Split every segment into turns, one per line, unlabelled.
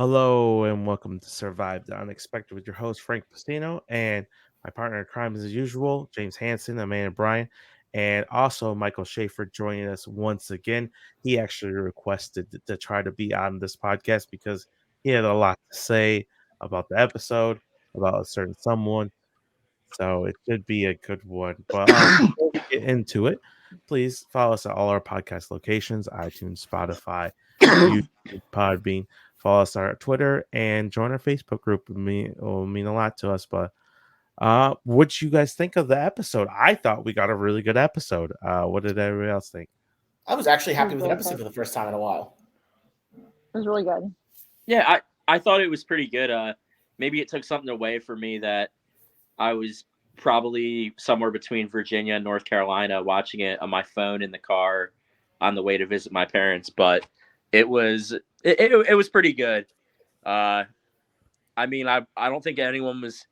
Hello and welcome to Survive the Unexpected with your host Frank Pastino and my partner in crime as usual, James Hanson, Amanda Bryan, and also Michael Schaefer joining us once again. He actually requested to try to be on this podcast because he had a lot to say about the episode, about a certain someone. So it should be a good one. But before we get into it, please follow us at all our podcast locations: iTunes, Spotify, YouTube, Podbean. Follow us on our Twitter and join our Facebook group. It will mean a lot to us. But what you guys think of the episode? I thought we got a really good episode. What did everybody else think?
I was actually
It was
happy with an
really
episode
good.
for the first time in a while.
It was really good.
Yeah, I thought it was pretty good. Maybe it took something away from me that I was probably somewhere between Virginia and North Carolina watching it on my phone in the car on the way to visit my parents, but it was pretty good. Uh, I don't think anyone was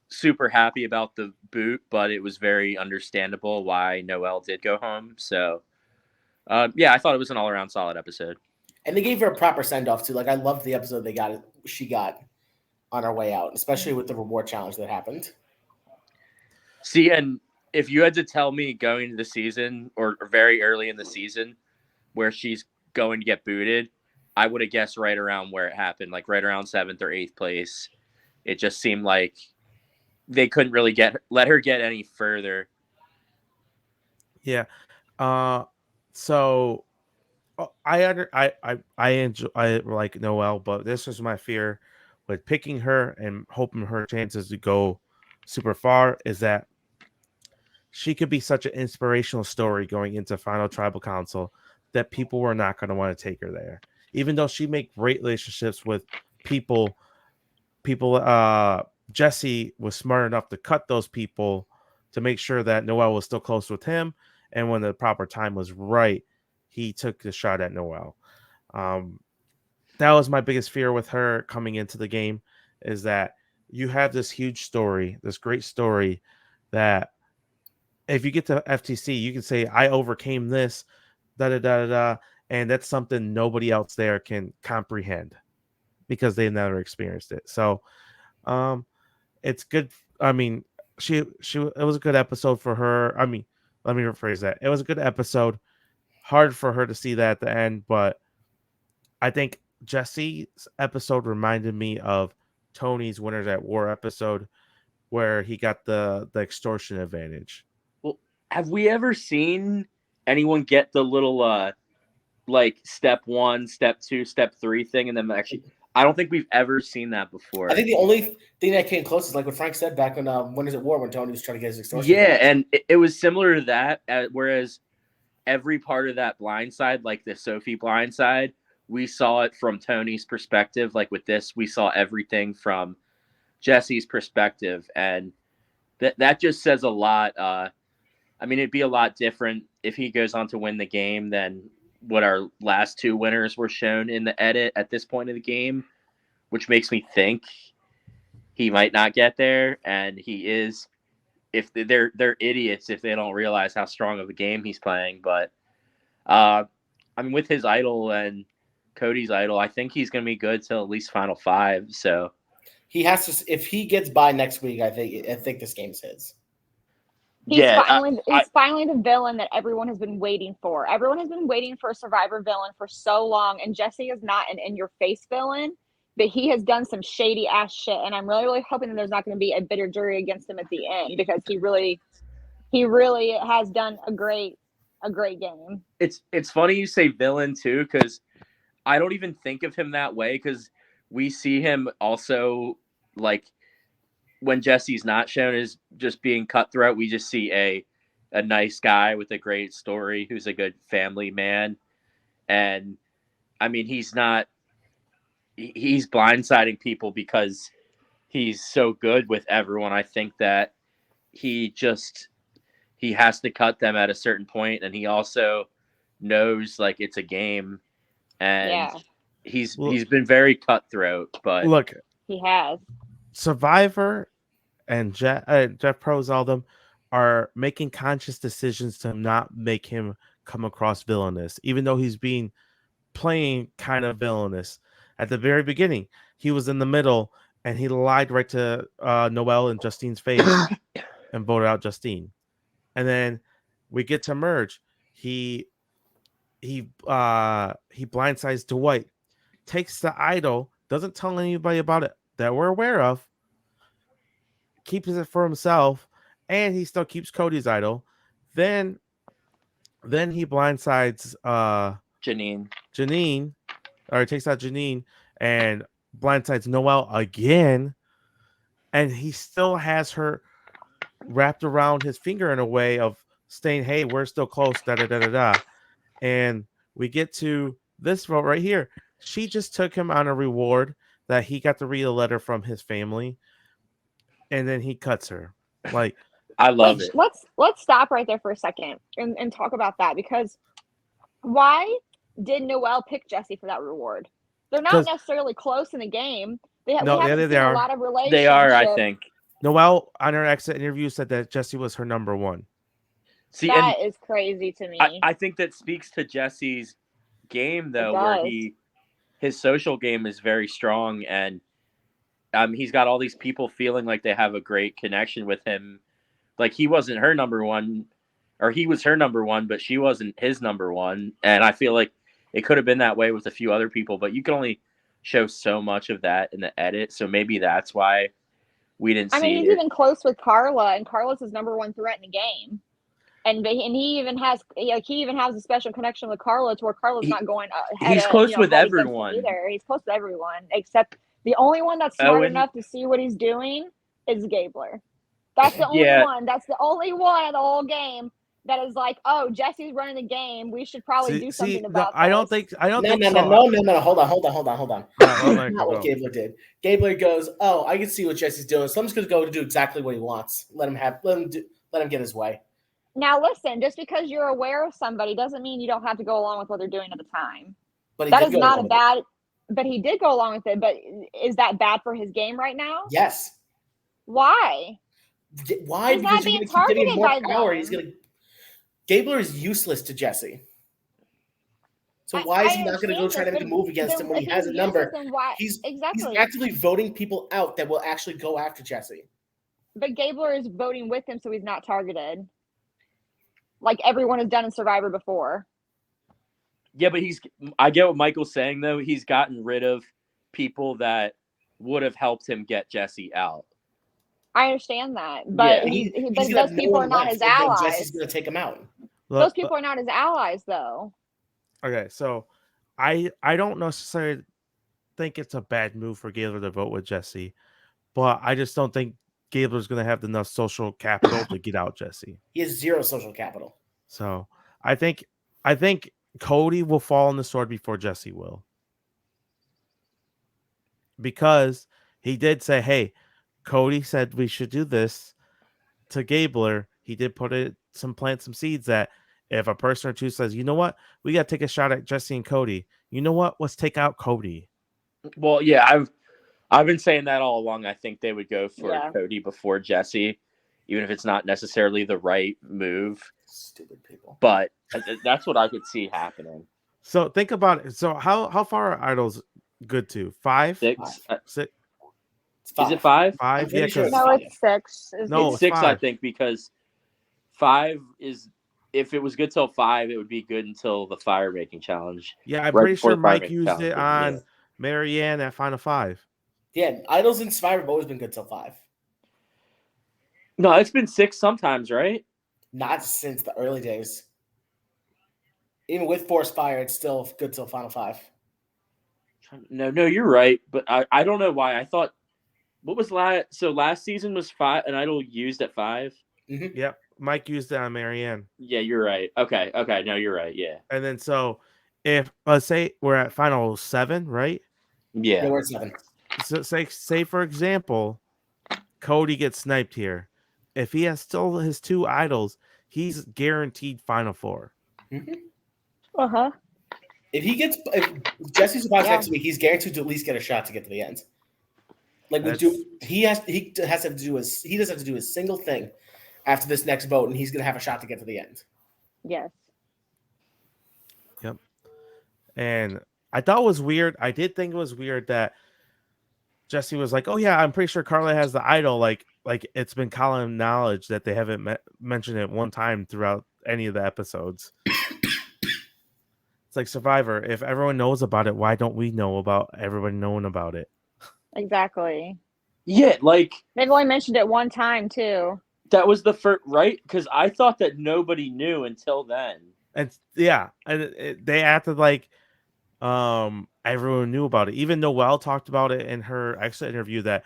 super happy about the boot, but it was very understandable why Noelle did go home. So, yeah, I thought it was an all around solid episode.
And they gave her a proper send off too. Like I loved the episode she got on her way out, especially with the reward challenge that happened.
See, and if you had to tell me going into the season or very early in the season where she's going to get booted, I would have guessed right around where it happened, like right around 7th or 8th place. It just seemed like they couldn't really let her get any further.
Yeah. So I enjoy I like Noelle, but this was my fear with picking her and hoping her chances to go super far is that she could be such an inspirational story going into Final Tribal Council that people were not going to want to take her there. Even though she made great relationships with people, Jesse was smart enough to cut those people to make sure that Noelle was still close with him. And when the proper time was right, he took the shot at Noelle. Um, that was my biggest fear with her coming into the game is that you have this huge story, this great story that if you get to FTC, you can say, I overcame this, da da da da, da, and that's something nobody else there can comprehend because they never experienced it. So, um, it's good. I mean, it was a good episode for her. I mean, let me rephrase that. It was a good episode. Hard for her to see that at the end, but I think Jesse's episode reminded me of Tony's Winners at War episode where he got the extortion advantage.
Well, have we ever seen anyone get the little like step 1, step 2, step 3 thing and then actually I don't think we've ever seen that before.
I think the only thing that came close is like what Frank said back in Winners at War when Tony was trying to get his extortion.
Yeah, and it was similar to that, whereas every part of that blind side, like the Sophie blind side, we saw it from Tony's perspective. Like with this, we saw everything from Jesse's perspective, and that just says a lot. I mean, it'd be a lot different if he goes on to win the game than what our last two winners were shown in the edit at this point of the game, which makes me think he might not get there, and he is. If they're idiots if they don't realize how strong of a game he's playing, but I mean, with his idol and Cody's idol, I think he's going to be good till at least Final 5. So
he has to. If he gets by next week, I think this game's his.
He's finally the villain that everyone has been waiting for. Everyone has been waiting for a Survivor villain for so long, and Jesse is not an in-your-face villain, but he has done some shady ass shit, and I'm really, really hoping that there's not going to be a bitter jury against him at the end because he really has done a great game.
It's funny you say villain too, because I don't even think of him that way, because we see him also like when Jesse's not shown as just being cutthroat, we just see a nice guy with a great story who's a good family man. And I mean, he's blindsiding people because he's so good with everyone. I think that he has to cut them at a certain point, and he also knows like it's a game, and he's been very cutthroat. But
look,
he has.
Survivor and Jeff Probst, all of them are making conscious decisions to not make him come across villainous, even though he's playing kind of villainous. at the very beginning, he was in the middle and he lied right to Noelle and Justine's face and voted out Justine. And then we get to merge. He blindsides Dwight, takes the idol, doesn't tell anybody about it that we're aware of, keeps it for himself, and he still keeps Cody's idol. Then he blindsides Janine, or takes out Janine and blindsides Noelle again, and he still has her wrapped around his finger in a way of saying, "Hey, we're still close." Da da da da da. And we get to this vote right here. She just took him on a reward that he got to read a letter from his family, and then he cuts her. Like,
I love it.
Let's stop right there for a second and talk about that, because why did Noelle pick Jesse for that reward? They're not necessarily close in the game. We haven't seen a lot of relationship.
They are, I think.
Noelle on her exit interview said that Jesse was her number one.
See,
that is crazy to me.
I think that speaks to Jesse's game, though, where his social game is very strong, and he's got all these people feeling like they have a great connection with him. Like, he wasn't her number one, or he was her number one, but she wasn't his number one. And I feel like it could have been that way with a few other people, but you can only show so much of that in the edit. So maybe that's why we didn't see
he's even close with Carla, and Carla's his number one threat in the game. And he even has a special connection with Carla, to where Carla's not going ahead.
He's close with everyone.
Either. He's close to everyone, except the only one that's smart enough to see what he's doing is Gabler. That's the only one. That's the only one in the whole game that is like, oh, Jesse's running the game. We should probably do something about this.
I don't think so.
No. Hold on. Not what Gabler did. Gabler goes, oh, I can see what Jesse's doing, so I'm just going to go do exactly what he wants. Let him get his way.
Now, listen, just because you're aware of somebody doesn't mean you don't have to go along with what they're doing at the time.
But
that is not a bad. But he did go along with it. But is that bad for his game right now?
Yes.
Why?
Why?
He's
because
not being targeted by
power. Gabler is useless to Jesse. So why is he not going to go try to make a move against him when he has a number? He's actively voting people out that will actually go after Jesse.
But Gabler is voting with him, so he's not targeted. Like everyone has done in Survivor before.
Yeah, but I get what Michael's saying, though. He's gotten rid of people that would have helped him get Jesse out.
I understand that. But, but those people are not his allies.
Jesse's going to take him out.
Those people are not his allies, though.
Okay, so I don't necessarily think it's a bad move for Gabler to vote with Jesse, but I just don't think Gabler's going to have enough social capital to get out Jesse.
He has zero social capital.
So I think Cody will fall on the sword before Jesse will, because he did say, "Hey, Cody said we should do this." To Gabler, he did plant some seeds that if a person or two says, "You know what, we got to take a shot at Jesse and Cody. You know what, let's take out Cody."
Well, yeah, I've been saying that all along. I think they would go for Cody before Jesse, even if it's not necessarily the right move.
Stupid people. But
that's what I could see happening.
So think about it. So how far are idols good to? 5?
6?
6?
Is it 5?
5? Yeah,
sure no, it's 6.
It's 6, 5. I think, because 5 is, if it was good till 5, it would be good until the fire making challenge.
Yeah, I'm pretty sure Mike used it on Marianne at Final 5.
Yeah, idols in Survivor have always been good till 5.
No, it's been 6 sometimes, right?
Not since the early days. Even with Force Fire, it's still good till Final 5.
No, you're right. But I don't know why. I thought, what was last season was 5, an idol used at 5?
Mm-hmm.
Yep. Mike used it on Marianne.
Yeah, you're right. Okay. No, you're right. Yeah.
And then so if, let's say we're at Final 7, right?
Yeah, we're at 7.
So say for example, Cody gets sniped here. If he has still his 2 idols, he's guaranteed Final 4.
Mm-hmm.
Uh-huh.
If Jesse survives next week, he's guaranteed to at least get a shot to get to the end. Like he doesn't have to do a single thing after this next vote, and he's gonna have a shot to get to the end.
Yes.
Yep. And I thought it was weird. I did think it was weird that Jesse was like, "Oh yeah, I'm pretty sure Carla has the idol." Like it's been common knowledge that they haven't mentioned it one time throughout any of the episodes. It's like Survivor. If everyone knows about it, why don't we know about everyone knowing about it?
Exactly.
Yeah, like
they've only mentioned it one time too.
That was the first, right? Because I thought that nobody knew until then.
And yeah, and they acted like everyone knew about it. Even Noelle talked about it in her exit interview that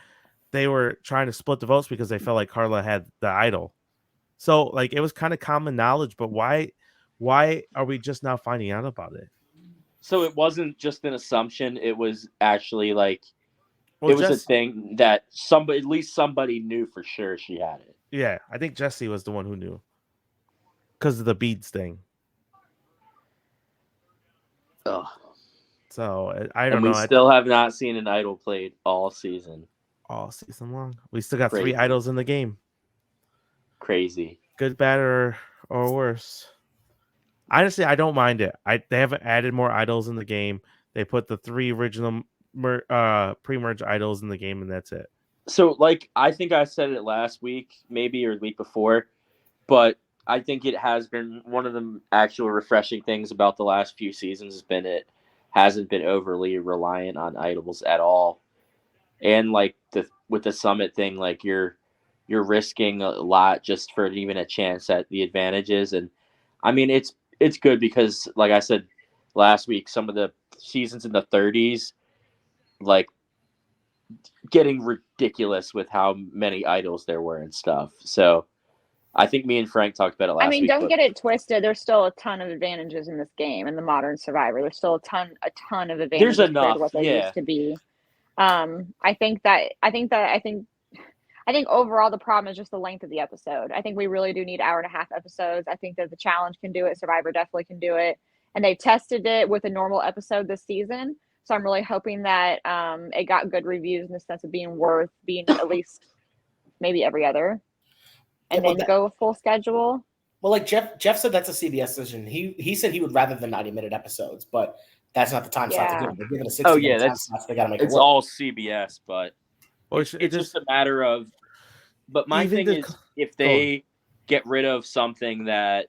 they were trying to split the votes because they felt like Carla had the idol. So like it was kind of common knowledge, but why are we just now finding out about it?
So it wasn't just an assumption, it was actually like it was a thing that at least somebody knew for sure she had it.
Yeah, I think Jesse was the one who knew because of the beads thing.
Ugh.
So I don't know.
We still have not seen an idol played all season.
All season long. We still got 3 idols in the game.
Crazy.
Good, bad, or worse. Honestly, I don't mind it. They haven't added more idols in the game. They put the 3 original pre-merge idols in the game, and that's it.
So, like, I think I said it last week, maybe, or the week before, but I think it has been one of the actual refreshing things about the last few seasons has been it hasn't been overly reliant on idols at all. And like with the summit thing, like you're risking a lot just for even a chance at the advantages. And I mean, it's good because, like I said last week, some of the seasons in the 30s, like getting ridiculous with how many idols there were and stuff. So I think me and Frank talked about it last week.
I mean, don't get it twisted. There's still a ton of advantages in this game, in the modern Survivor. There's still a ton of advantages
There's enough,
compared to what they used to be. I think overall the problem is just the length of the episode. I think we really do need 1.5-hour episodes. I think that the challenge can do it. Survivor definitely can do it. And they tested it with a normal episode this season. So I'm really hoping that it got good reviews in the sense of being worth being at least maybe every other. And then go with full schedule.
Well, like Jeff said, that's a CBS decision. He said he would rather the 90-minute episodes, but that's not the time slot to give them. They're giving a 60-minute time slot. They got to make it work.
It's all CBS, but it's just a matter of. But my thing is, if they get rid of something that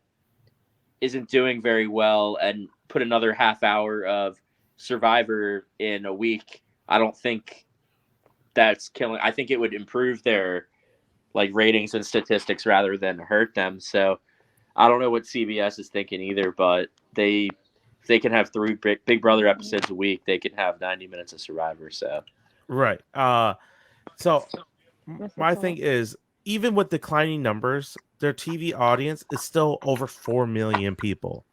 isn't doing very well and put another half hour of Survivor in a week, I don't think that's killing. I think it would improve their ratings and statistics rather than hurt them. So I don't know what CBS is thinking either, but they can have 3 Big Brother episodes a week. They can have 90 minutes of Survivor. So
right. So my thing is, even with declining numbers, their TV audience is still over 4 million people.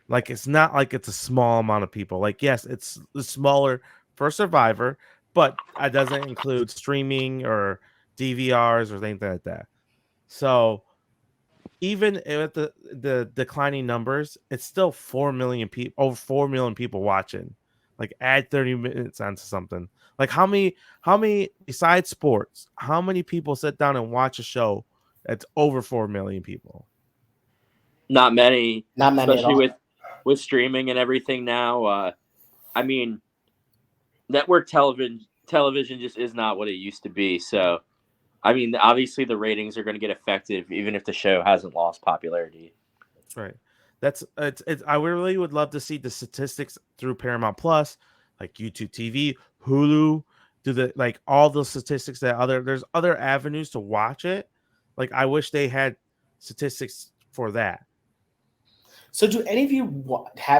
Like, it's not like it's a small amount of people. Like, yes, it's smaller for Survivor, but it doesn't include streaming or DVRs or things like that. So even at the declining numbers, it's still 4 million people, over 4 million people watching. Like, add 30 minutes onto something. Like, how many besides sports, how many people sit down and watch a show that's over 4 million people?
Not many.
Not many,
especially with streaming and everything now. I mean, network television just is not what it used to be. So, I mean, obviously the ratings are going to get affected even if the show hasn't lost popularity.
Right. That's it's. I really would love to see the statistics through Paramount Plus, like YouTube TV, Hulu, all the statistics that there's other avenues to watch it. Like, I wish they had statistics for that.
So, do any of you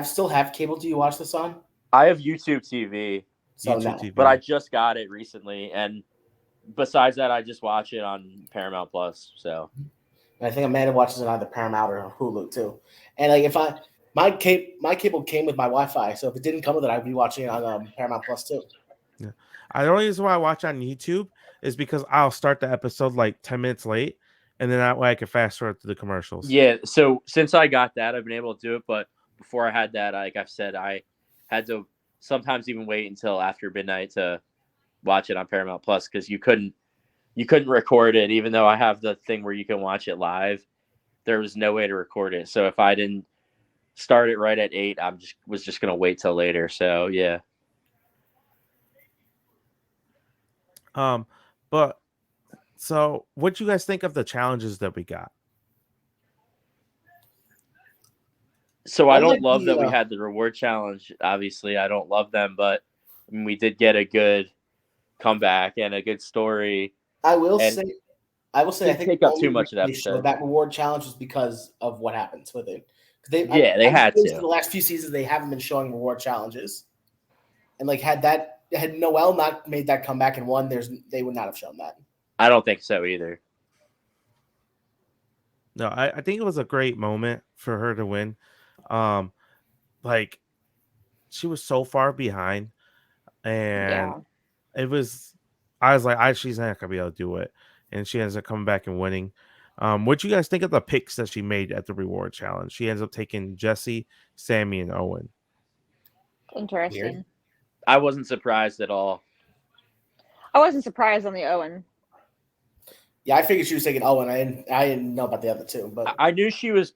still have cable? Do you watch this on?
I have YouTube TV.
TV.
But I just got it recently, and besides that, I just watch it on Paramount Plus. So,
and I think Amanda watches it on either Paramount or Hulu too. And like, if my cable came with my Wi-Fi, so if it didn't come with it, I'd be watching it on Paramount Plus too.
Yeah, the only reason why I watch on YouTube is because I'll start the episode like 10 minutes late, and then that way I can fast forward to the commercials.
Yeah. So since I got that, I've been able to do it. But before I had that, like I've said, I had to sometimes even wait until after midnight to watch it on Paramount Plus because you couldn't record it. Even though I have the thing where you can watch it live, there was no way to record it. So if I didn't start it right at 8. Was just gonna wait till later. So yeah.
But so what do you guys think of the challenges that we got?
So I don't love that we had the reward challenge. Obviously, I don't love them, but I mean, we did get a good comeback and a good story.
I will say, I think
take up too much of that episode.
That reward challenge was because of what happens with it.
They had to.
The last few seasons, they haven't been showing reward challenges, and like had Noelle not made that comeback and won, they would not have shown that.
I don't think so either.
No, I think it was a great moment for her to win. Like she was so far behind, and I was like, she's not gonna be able to do it, and she ends up coming back and winning. What do you guys think of the picks that she made at the reward challenge? She ends up taking Jesse, Sammy, and Owen.
Interesting. Weird.
I wasn't surprised at all.
I wasn't surprised on the Owen.
Yeah, I figured she was taking Owen. I didn't know about the other two, but
I knew she was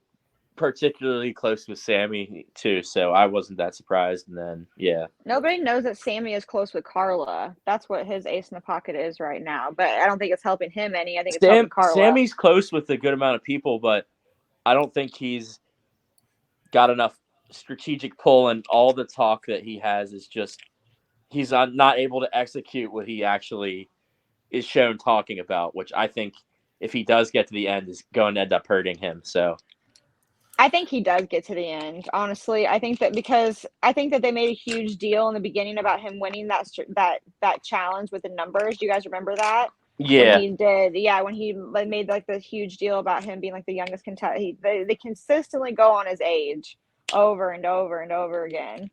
particularly close with Sammy too, so I wasn't that surprised. And then, yeah,
nobody knows that Sammy is close with Carla. That's what his ace in the pocket is right now. But I don't think it's helping him any. I think it's helping Carla.
Sammy's close with a good amount of people, but I don't think he's got enough strategic pull. And all the talk that he has is just he's not able to execute what he actually is shown talking about, which I think if he does get to the end is going to end up hurting him. So
I think he does get to the end. Honestly, I think that they made a huge deal in the beginning about him winning that challenge with the numbers. Do you guys remember that?
Yeah,
when he did. Yeah, when he made like the huge deal about him being like the youngest contestant. They consistently go on his age over and over and over again,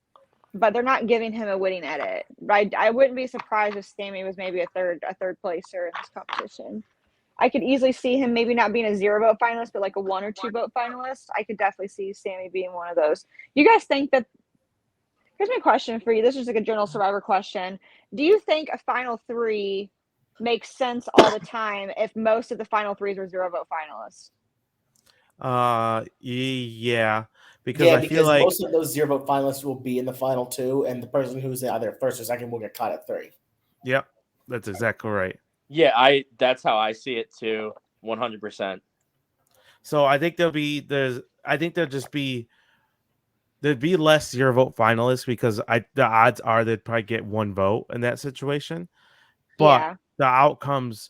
but they're not giving him a winning edit. Right? I wouldn't be surprised if Sammy was maybe a third placer in this competition. I could easily see him maybe not being a 0 vote finalist, but like a 1 or 2 vote finalist. I could definitely see Sammy being one of those. You guys think that? Here's my question for you. This is like a general Survivor question. Do you think a final 3 makes sense all the time if most of the final 3s were 0 vote finalists?
Yeah, because I feel like
most of those 0 vote finalists will be in the final 2, and the person who's either first or second will get caught at 3.
Yep, that's exactly right.
Yeah, that's how I see it too, 100%.
So I think there'd be less 0 vote finalists because the odds are they'd probably get 1 vote in that situation. But the outcomes,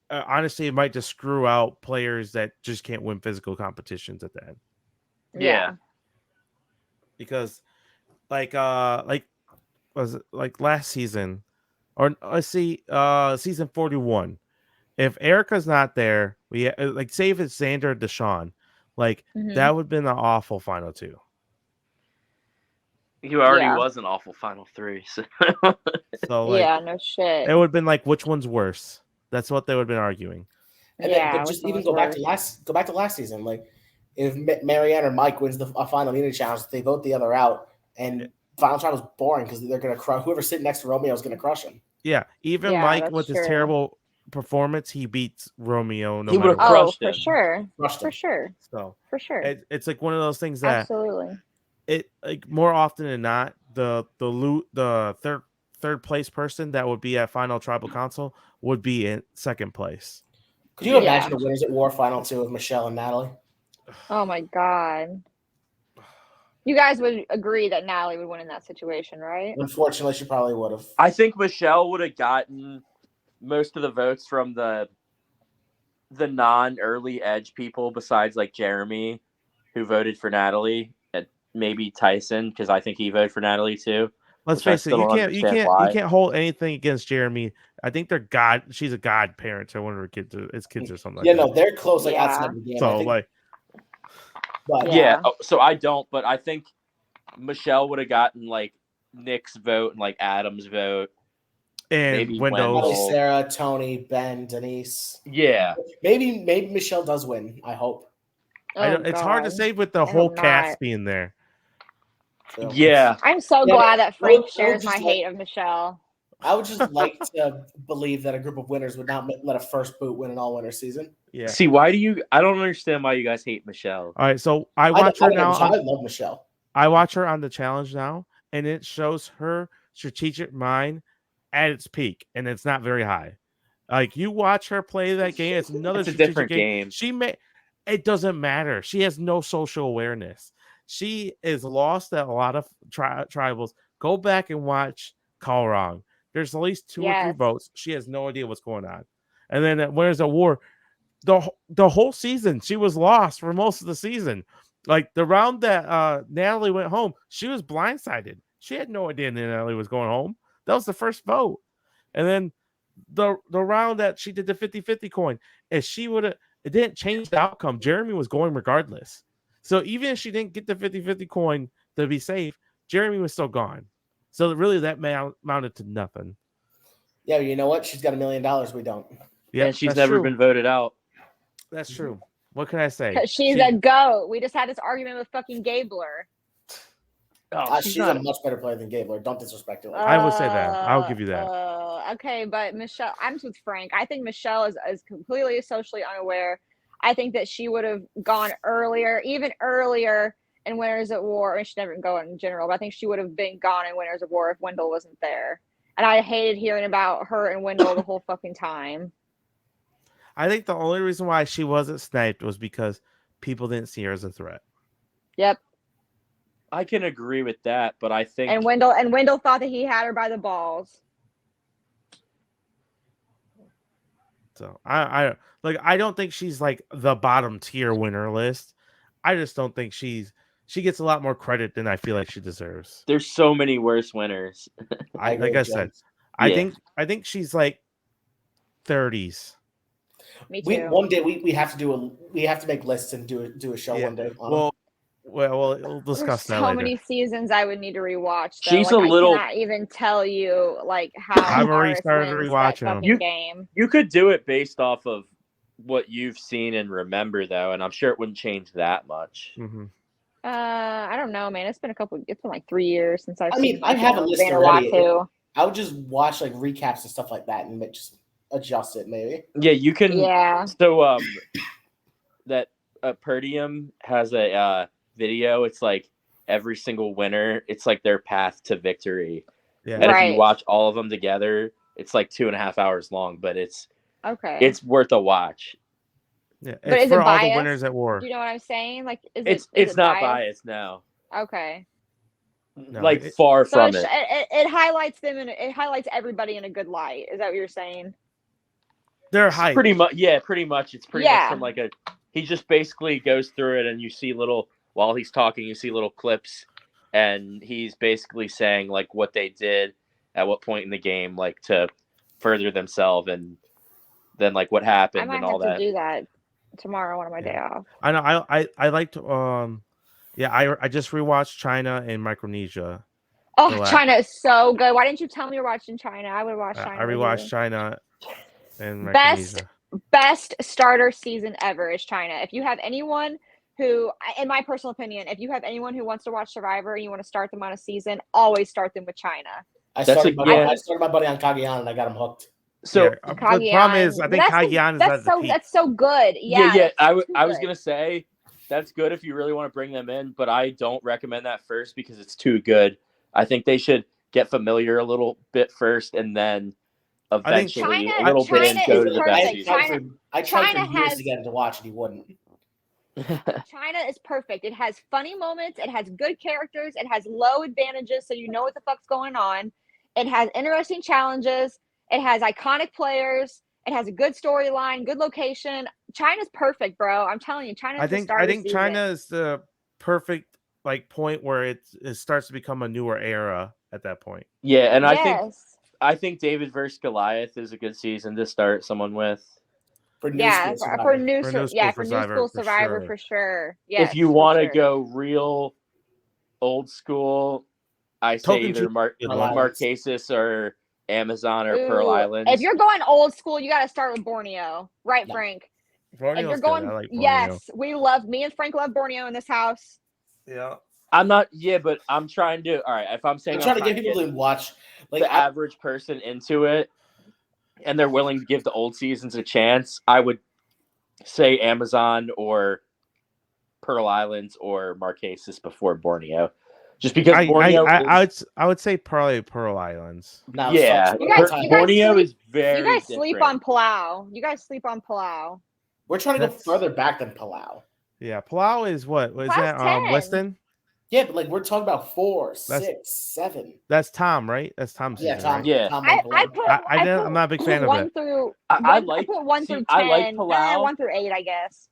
honestly, it might just screw out players that just can't win physical competitions at the end.
Yeah.
Because was it like last season, or let's see, season 41. If Erica's not there, we like say if it's Xander or Deshaun, that would have been an awful final 2.
You already was an awful final 3. So,
no shit.
It would have been like, which one's worse? That's what they would have been arguing.
And but just even go back to last season. Like if Marianne or Mike wins the final immunity challenge, they vote the other out, and final challenge was boring because they're gonna crush whoever's sitting next to Romeo is gonna crush him.
Yeah, even Mike with his terrible performance, he beats Romeo.
He would have crushed him.
For sure.
So
for sure,
it's like one of those things that
absolutely.
It like more often than not, the third place person that would be at final tribal council would be in second place.
Could you imagine the Winners at War final 2 of Michelle and Natalie?
Oh my god. You guys would agree that Natalie would win in that situation, right?
Unfortunately, she probably would have.
I think Michelle would have gotten most of the votes from the non-early edge people besides like Jeremy, who voted for Natalie, and maybe Tyson, because I think he voted for Natalie too.
Let's face it, you can't hold anything against Jeremy. I think she's a godparent to one of her kids, kids or something.
No, they're close outside the game.
So
so I don't, but I think Michelle would have gotten like Nick's vote and like Adam's vote.
And
maybe
Wendell.
Sarah, Tony, Ben, Denise.
Yeah.
Maybe Michelle does win, I hope.
It's hard to say with the whole cast being there.
So, yeah.
I'm so glad that Frank shares my hate of Michelle.
I would just like to believe that a group of winners would not let a first boot win an all-winner season.
Yeah. See, why do you? I don't understand why you guys hate Michelle.
All right, so I watch her now.
I love Michelle.
I watch her on the challenge now, and it shows her strategic mind at its peak, and it's not very high. Like you watch her play that game, it's another
it's a different game.
It doesn't matter. She has no social awareness. She is lost at a lot of tribals. Go back and watch Call Wrong. There's at least 2 or 3 votes. She has no idea what's going on. And then at Winners at War, the whole season, she was lost for most of the season. Like the round that Natalie went home, she was blindsided. She had no idea Natalie was going home. That was the first vote. And then the round that she did the 50-50 coin, if she would have, it didn't change the outcome. Jeremy was going regardless. So even if she didn't get the 50-50 coin to be safe, Jeremy was still gone. So really that amounted to nothing.
Yeah, you know what? She's got $1 million. We don't.
Yeah, and she's never been voted out.
That's true. What can I say?
She's a GOAT. We just had this argument with fucking Gabler.
Oh, she's a much better player than Gabler. Don't disrespect her.
I would say that. I'll give you that.
Okay, but Michelle, I'm with Frank. I think Michelle is completely socially unaware. I think that she would have gone earlier, even earlier in Winners at War. And she never go in general, but I think she would have been gone in Winners at War if Wendell wasn't there. And I hated hearing about her and Wendell the whole fucking time.
I think the only reason why she wasn't sniped was because people didn't see her as a threat.
Yep.
I can agree with that, but I think
and Wendell thought that he had her by the balls.
So I don't think she's like the bottom tier winner list. I just don't think she gets a lot more credit than I feel like she deserves.
There's so many worse winners.
I said, I think she's like 30s.
Me too.
One day we have to make lists and do a show one day.
Well, we'll discuss that later.
So many seasons I would need to rewatch. Though.
She's a little.
I cannot even tell you like how.
I've already started rewatching them.
Game.
You could do it based off of what you've seen and remember, though, and I'm sure it wouldn't change that much.
Mm-hmm.
I don't know, man. It's been like 3 years since I've.
I have a list already. I would just watch like recaps and stuff like that and just adjust it, maybe.
Yeah, you can.
Yeah.
So that Perdium has a video. It's like every single winner. It's like their path to victory.
Yeah.
And if you watch all of them together, it's like 2.5 hours long, but it's worth a watch.
Yeah,
but is
for
it
all
biased?
The winners at War.
Do you know what I'm saying? Like,
it's not biased now.
Okay.
No, far from it.
It highlights them and it highlights everybody in a good light. Is that what you're saying?
They're hyped.
Pretty much, yeah. Pretty much, it's pretty much from like he just basically goes through it, and you see while he's talking, you see little clips, and he's basically saying like what they did at what point in the game, like to further themselves, and then like what happened and all that.
I might have to do that tomorrow on my day off.
I know. I liked. I just rewatched China and Micronesia.
Oh, China is so good. Why didn't you tell me you're watching China? I would have watched China.
I rewatched China and Micronesia.
Best starter season ever is China. If you have anyone who, in my personal opinion, if you have anyone who wants to watch Survivor and you want to start them on a season, always start them with China.
I started my buddy on Cagayan and I got him hooked.
So
the problem is, I think Cagayan is at the peak.
That's so good.
Yeah. I was gonna say that's good if you really want to bring them in, but I don't recommend that first because it's too good. I think they should get familiar a little bit first, and then eventually a little bit and go to the best season.
I tried for years to get him to watch, and he wouldn't.
China is perfect. It has funny moments. It has good characters. It has low advantages, so you know what the fuck's going on. It has interesting challenges. It has iconic players. It has a good storyline, good location. China's perfect, bro. I'm telling you, China's the start of the season.
China is the perfect point where it starts to become a newer era at that point.
Yeah, and I think David versus Goliath is a good season to start someone with.
For new school survivor for sure. Yes,
if you want to go real old school, I say either Marquesas or Amazon or Pearl Islands.
If you're going old school, you got to start with Borneo, right, Frank?
Borneo's
if you're going,
good. I like Borneo.
Yes, me and Frank love Borneo in this house.
Yeah.
I'm not. Yeah, but I'm trying to. All right, if I'm saying,
I'm trying to get people to watch like
the average person into it, and they're willing to give the old seasons a chance, I would say Amazon or Pearl Islands or Marquesas before Borneo. Just because Borneo
I would say probably Pearl Islands.
No,
yeah, Borneo is very
You guys sleep on Palau. You guys sleep on Palau.
We're trying to go further back than Palau.
Yeah, Palau is what? Was that
10.
Weston?
Yeah, but like we're talking about 4, 6, 7.
That's Tom, right? That's Tom's season,
Tom.
Right?
Yeah,
Tom
I'm not a big fan of it.
I put 1 through 10.
I like Palau.
1 through 8, I guess.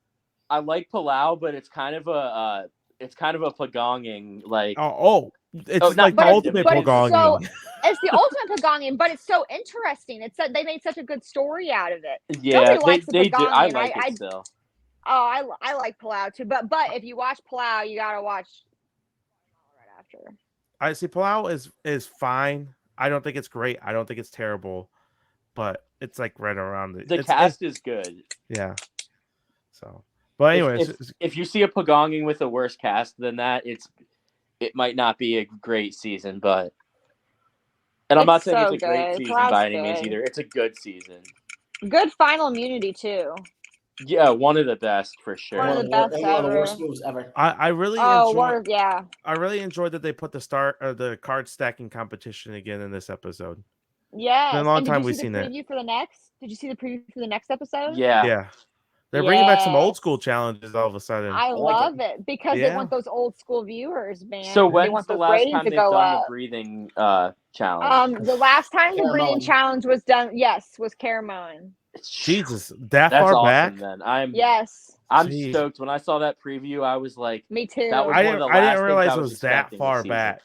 I like Palau, but it's kind of a pagonging like.
It's like the ultimate pagonging.
So it's the ultimate pagonging, but it's so interesting. It's they made such a good story out of it.
Yeah, they do. I like it still.
Oh, I like Palau too, but if you watch Palau, you gotta watch right after.
I see Palau is fine. I don't think it's great. I don't think it's terrible, but it's like right around
the cast is good.
Yeah. So, but anyways,
if you see a pagonging with a worse cast than that, it might not be a great season, but I'm not saying it's a great season by any means either. It's a good season.
Good final immunity too.
Yeah, one of the best for sure.
One of the best ever.
One of the worst moves ever.
I really I really enjoyed that they put the card stacking competition again in this episode.
Yeah, it's
been a long time we've seen that.
Did you see the preview for the next episode?
Yeah. They're bringing back some old school challenges all of a sudden.
I love it because they want those old school viewers, man.
So when's the last time they've done the breathing challenge?
The last time the breathing challenge was done, was Caramon.
Jesus, that's far
awesome,
back.
Then I'm
Jeez.
stoked. When I saw that preview, I was like,
"Me too."
That was
I didn't realize it was that far back.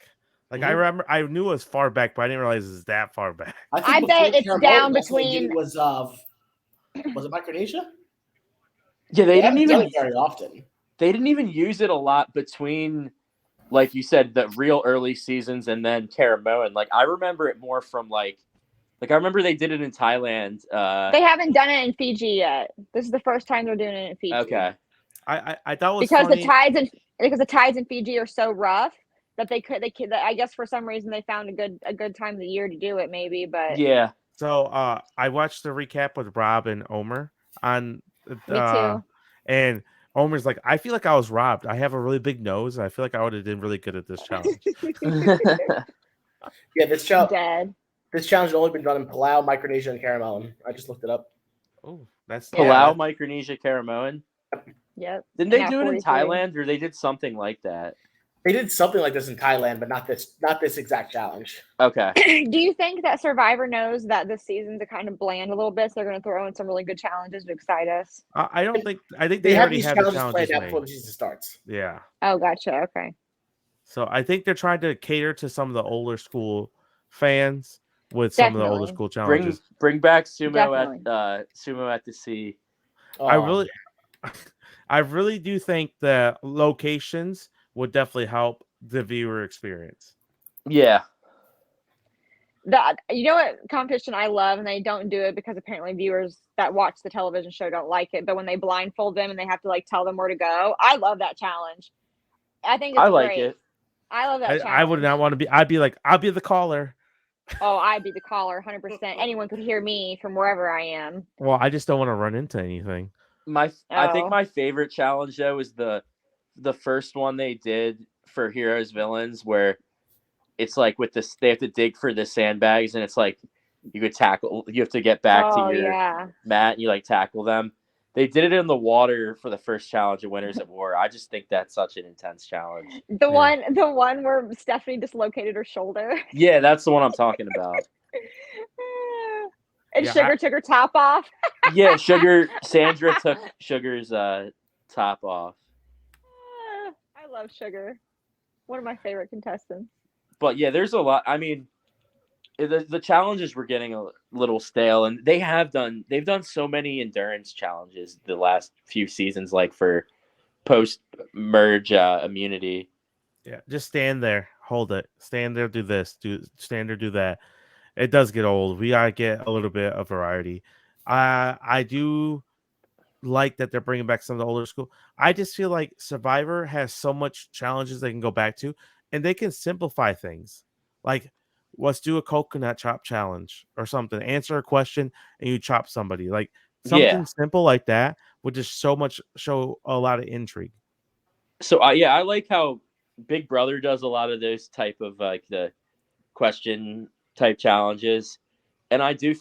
Like I remember, I knew it was far back, but I didn't realize it was that far back.
I bet it's down between.
Was it Micronesia?
Yeah, they didn't even
very often.
They didn't even use it a lot between, like you said, the real early seasons and then Caramoan. Like I remember it more from like I remember they did it in Thailand.
They haven't done it in Fiji yet. This is the first time they're doing it in Fiji.
Okay.
I thought it was
because
funny.
the tides in Fiji are so rough that they could I guess for some reason they found a good time of the year to do it maybe, but
yeah.
So I watched the recap with Rob and Omer on
Me too.
And Omer's like, I feel like I was robbed. I have a really big nose, and I feel like I would have done really good at this challenge.
Yeah, this challenge.
Dead.
This challenge has only been done in Palau, Micronesia, and Caramoan. I just looked it up.
Oh, that's
Palau, Micronesia, Caramoan.
Yep.
Didn't they do it in Thailand, or they did something like that?
They did something like this in Thailand, but not this exact challenge.
Okay.
Do you think that Survivor knows that this season's a kind of bland a little bit, so they're going to throw in some really good challenges to excite us?
I don't think. I think they already have the challenges
planned out before the season starts.
Yeah.
Oh, gotcha. Okay.
So I think they're trying to cater to some of the older school fans with some of the older school challenges.
Bring back sumo at the sea.
Oh.
I really do think that locations would definitely help the viewer experience.
Yeah.
You know what competition I love, and they don't do it because apparently viewers that watch the television show don't like it, but when they blindfold them and they have to like tell them where to go, I love that challenge. I think it's
like
great.
it.
I love that challenge.
I would not want to be. I'd be like, I'll be the caller.
Oh, I'd be the caller, 100%. Anyone could hear me from wherever I am.
Well, I just don't want to run into anything.
I think my favorite challenge though is the first one they did for Heroes Villains, where it's like with this, they have to dig for the sandbags, and it's like you have to get back to your mat, and you like tackle them. They did it in the water for the first challenge of Winners at War. I just think that's such an intense challenge.
The one where Stephanie dislocated her shoulder.
Yeah, that's the one I'm talking about.
And Sugar took her top off.
Yeah, Sandra took Sugar's top off.
I love Sugar. One of my favorite contestants.
But yeah, there's a lot. I mean, the challenges were getting a little stale, and they've done so many endurance challenges the last few seasons, like for post merge immunity.
Yeah, just stand there, hold it, stand there, do this, stand there, do that. It does get old. We gotta get a little bit of variety. I do like that they're bringing back some of the older school. I just feel like Survivor has so much challenges they can go back to, and they can simplify things. Like let's do a coconut chop challenge or something. Answer a question and you chop somebody. Like something simple like that would just show a lot of intrigue.
So I like how Big Brother does a lot of those type of like the question type challenges, and I do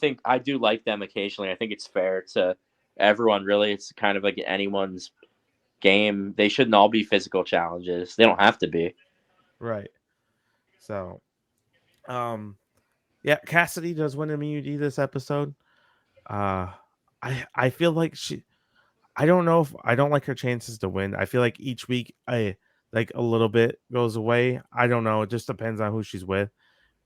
like them occasionally. I think it's fair to everyone. Really, it's kind of like anyone's game. They shouldn't all be physical challenges. They don't have to be.
Right. So, yeah, Cassidy does win immunity this episode. I feel like I don't know if I don't like her chances to win. I feel like each week I like a little bit goes away. I don't know. It just depends on who she's with.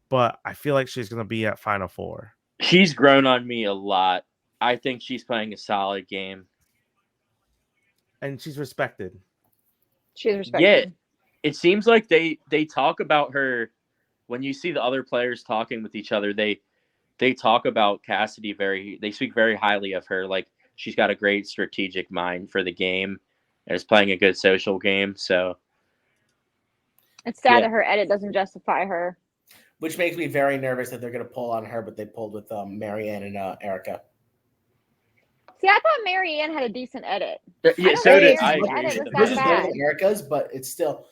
But I feel like she's gonna be at Final Four.
She's grown on me a lot. I think she's playing a solid game.
And she's respected.
She's respected.
Yeah. It seems like they talk about her when you see the other players talking with each other, they talk about Cassidy they speak very highly of her. Like she's got a great strategic mind for the game and is playing a good social game. So
it's sad that her edit doesn't justify her.
Which makes me very nervous that they're going to pull on her, but they pulled with Marianne and Erica.
See, I thought Marianne had a decent edit.
Yeah, so did I.
Edit was that bad.
Erica's, but it's still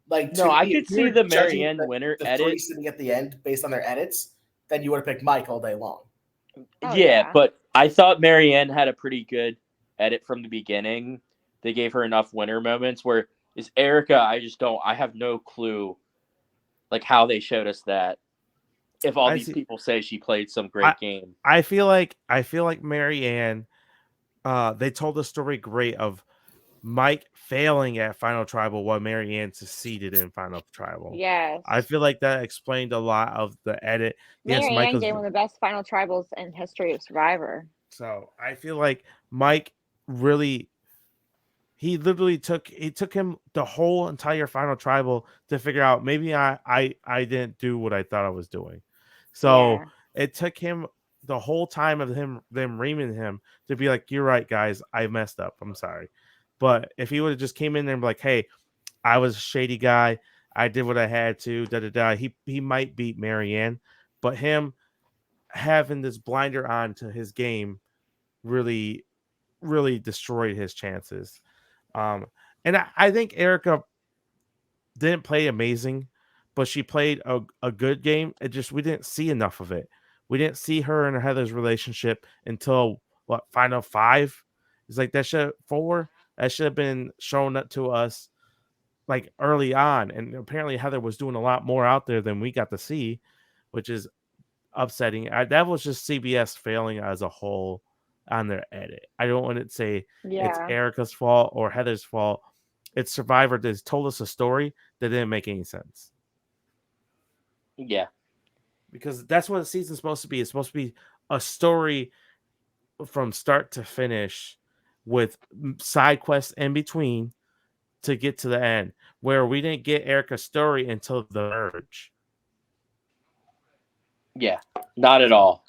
like
no. I could see the Marianne winner
the
edit
three sitting at the end based on their edits. Then you would have picked Mike all day long.
Oh,
yeah, but I thought Marianne had a pretty good edit from the beginning. They gave her enough winner moments. Where is Erica? I have no clue. Like how they showed us that. If all these people say she played some great game,
I feel like Marianne. They told the story great of Mike failing at Final Tribal while Marianne succeeded in Final Tribal.
Yes,
I feel like that explained a lot of the edit.
Marianne gave one of the best Final Tribals in history of Survivor.
So I feel like Mike really. He literally took him the whole entire Final Tribal to figure out maybe I didn't do what I thought I was doing. So it took him the whole time of them reaming him to be like, you're right, guys, I messed up. I'm sorry. But if he would have just came in there and be like, hey, I was a shady guy. I did what I had to, he might beat Marianne. But him having this blinder on to his game really, really destroyed his chances. And I think Erica didn't play amazing, but she played a good game. It just we didn't see enough of it. We didn't see her and Heather's relationship until Final 5? It's like that should 4. That should have been shown up to us like early on. And apparently Heather was doing a lot more out there than we got to see, which is upsetting. That was just CBS failing as a whole on their edit. I don't want to say it's Erica's fault or Heather's fault. It's Survivor that told us a story that didn't make any sense.
Yeah.
Because that's what the season's supposed to be. It's supposed to be a story from start to finish with side quests in between to get to the end, where we didn't get Erica's story until the merge.
Yeah, not at all.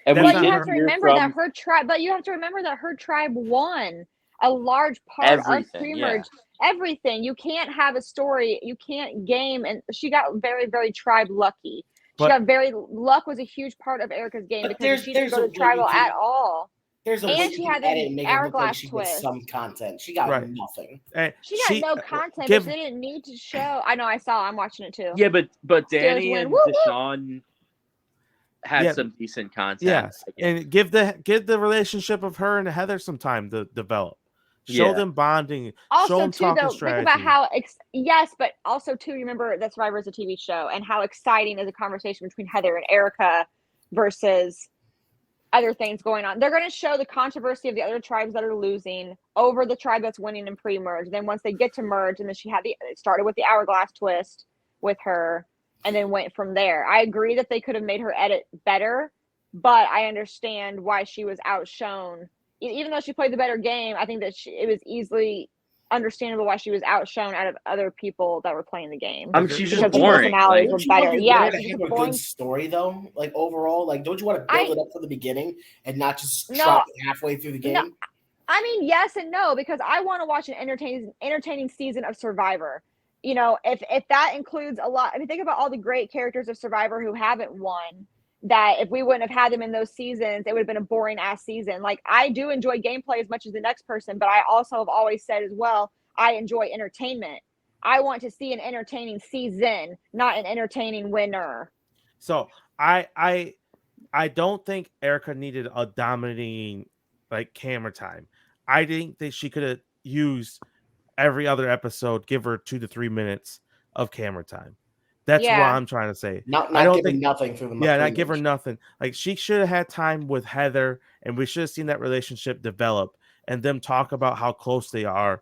And but you have to remember that her tribe. But you have to remember that her tribe won a large part of pre-merge. Yeah. Everything. You can't have a story. You can't game. And she got very, very tribe lucky. Luck was a huge part of Erica's game because she didn't go to tribal at all.
And she had the hourglass twist. Some content. She got nothing.
She got no content, but they didn't need to show. I know. I'm watching it too.
Yeah, but Danny and Deshaun had some decent content.
Yes, and give the relationship of her and Heather some time to develop. Show them bonding.
Also,
show them
too, though, think about how but also too, remember that Survivor is a TV show, and how exciting is a conversation between Heather and Erica versus other things going on. They're going to show the controversy of the other tribes that are losing over the tribe that's winning in pre-merge. Then once they get to merge, and then it started with the hourglass twist with her, and then went from there. I agree that they could have made her edit better, but I understand why she was outshone. Even though she played the better game, I think that it was easily understandable why she was outshone out of other people that were playing the game.
I mean, she's just boring.
Personalities were better. Yeah,
she's have a good story though. Like overall, like don't you want to build it up from the beginning and not just drop it halfway through the game?
No. I mean, yes and no, because I want to watch an entertaining season of Survivor. if that includes a lot, I mean, think about all the great characters of Survivor who haven't won, that if we wouldn't have had them in those seasons, it would have been a boring ass season. Like, I do enjoy gameplay as much as the next person, but I also have always said as well, I enjoy entertainment. I want to see an entertaining season, not an entertaining winner.
So I don't think Erica needed a dominating camera time. I think that she could have used every other episode, give her 2 to 3 minutes of camera time. That's what I'm trying to say.
Not giving nothing through the
not give her nothing. Like, she should have had time with Heather, and we should have seen that relationship develop and them talk about how close they are.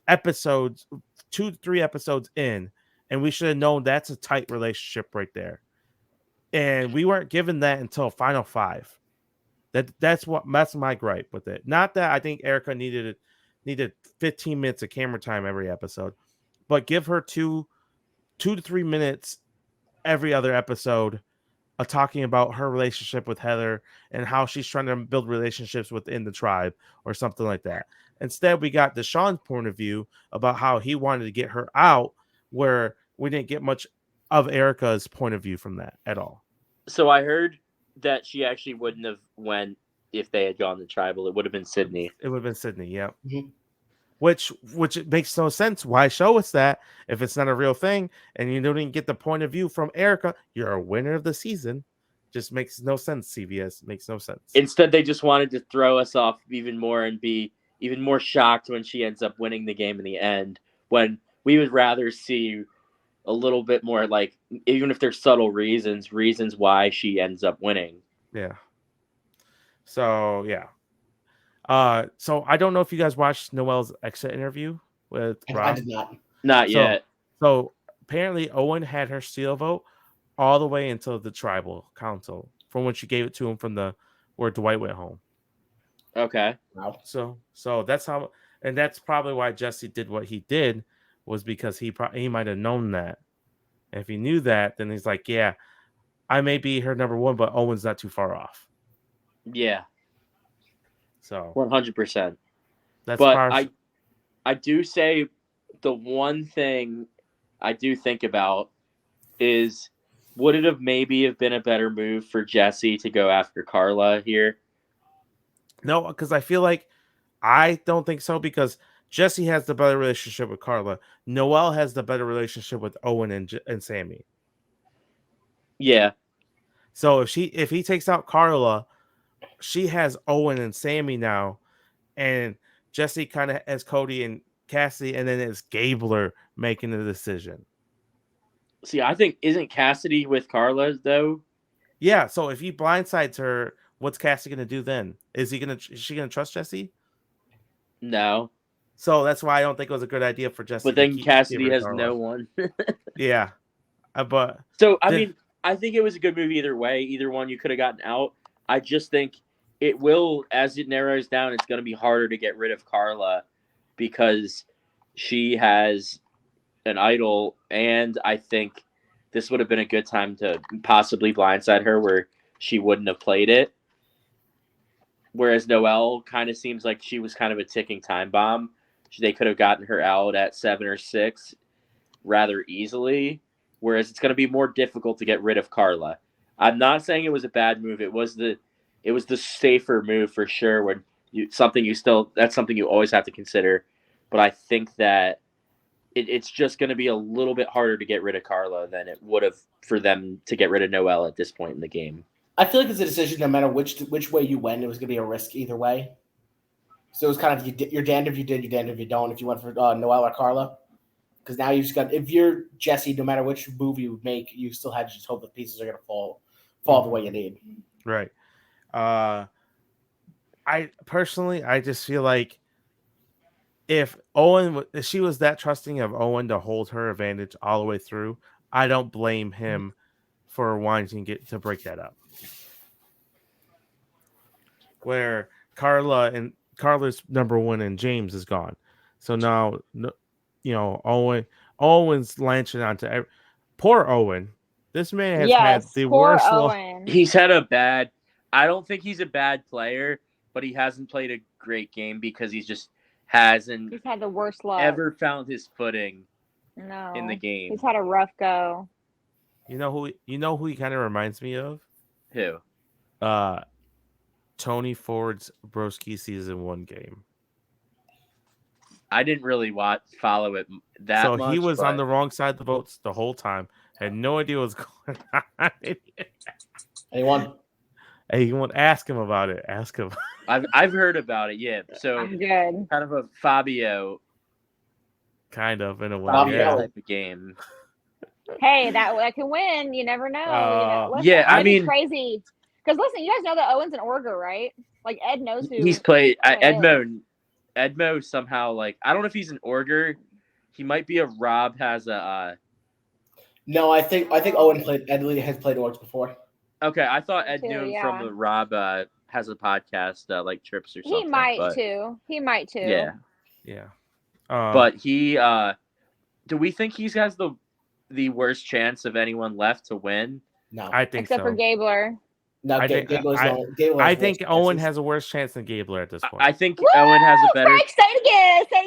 Episodes 2 to 3 episodes in, and we should have known that's a tight relationship right there. And we weren't given that until final 5. That's my gripe with it. Not that I think Erica needed 15 minutes of camera time every episode, but give her 2 to 3 minutes every other episode of talking about her relationship with Heather and how she's trying to build relationships within the tribe or something like that. Instead, we got Deshaun's point of view about how he wanted to get her out, where we didn't get much of Erica's point of view from that at all.
So I heard that she actually wouldn't have went if they had gone to tribal. It would have been Sydney.
It would have been Sydney, yeah.
Mm-hmm.
Which it makes no sense. Why show us that if it's not a real thing and you don't even get the point of view from Erica? You're a winner of the season. Just makes no sense, CBS. Makes no sense.
Instead, they just wanted to throw us off even more and be even more shocked when she ends up winning the game in the end, when we would rather see a little bit more, like, even if there's subtle reasons why she ends up winning.
Yeah. So, yeah. So I don't know if you guys watched Noelle's exit interview with Rob.
I did not.
Not yet.
So apparently Owen had her seal vote all the way until the tribal council from when she gave it to him from where Dwight went home.
Okay.
Wow.
So that's how, and that's probably why Jesse did what he did, was because he might have known that. And if he knew that, then he's like, yeah, I may be her number 1, but Owen's not too far off.
Yeah.
So
100%.
But
I do say the one thing I do think about is, would it have been a better move for Jesse to go after Carla here?
No, because I feel like, I don't think so, because Jesse has the better relationship with Carla. Noelle has the better relationship with Owen and Sammy.
Yeah.
So if he takes out Carla, she has Owen and Sammy now, and Jesse kind of has Cody and Cassidy, and then it's Gabler making the decision.
See, I think, isn't Cassidy with Carla though?
Yeah. So if he blindsides her, what's Cassidy going to do then? Is she going to trust Jesse?
No.
So that's why I don't think it was a good idea for Jesse.
But then Cassidy has no one.
Yeah. But
so I mean, I think it was a good move either way. Either one, you could have gotten out. I just think it will, as it narrows down, it's going to be harder to get rid of Carla because she has an idol, and I think this would have been a good time to possibly blindside her where she wouldn't have played it. Whereas Noelle kind of seems like she was kind of a ticking time bomb. They could have gotten her out at 7 or 6 rather easily, whereas it's going to be more difficult to get rid of Carla. I'm not saying it was a bad move. It was the safer move for sure. When that's something you always have to consider. But I think that it's just going to be a little bit harder to get rid of Carla than it would have for them to get rid of Noelle at this point in the game.
I feel like it's a decision no matter which way you went. It was going to be a risk either way. So it was kind of you're damned if you did, you're damned if you don't. If you went for Noelle or Carla, because now you just got, if you're Jesse, no matter which move you make, you still had to just hope the pieces are going to fall the way you need.
Right. I personally, I just feel like if she was that trusting of Owen to hold her advantage all the way through, I don't blame him for wanting to break that up. Where Carla's number 1 and James is gone, so now Owen's launching onto poor Owen. This man has had the worst.
Owen.
He's had a bad. I don't think he's a bad player, but he hasn't played a great game because he's had the worst luck. Ever found his footing
No.
in the game.
He's had a rough go.
You know who he kind of reminds me of?
Who?
Tony Ford's Broski Season 1 game.
I didn't really follow it that
so
much.
So he was on the wrong side of the votes the whole time. Had no idea what was going on.
Anyone?
Hey, you want to ask him about it? Ask him.
I've heard about it. Yeah. So
I'm good.
Kind of a Fabio.
Kind of in a way.
Fabio
type of game.
Hey, that can win. You never know. Listen,
yeah, I mean,
crazy. Because listen, you guys know that Owen's an Orger, right? Like Ed knows who
he's played. Edmo somehow I don't know if he's an Orger. He might be a Rob has a.
No, I think Owen has played Orgs before.
Okay, I thought Ed knew him from the Rob has a podcast like Trips or something.
He might too.
Yeah.
Yeah.
But he do we think he has the worst chance of anyone left to win?
No.
I think
except for Gabler.
No,
I think Owen has a worse chance than Gabler at this point.
I think Owen has a better
Frank, say it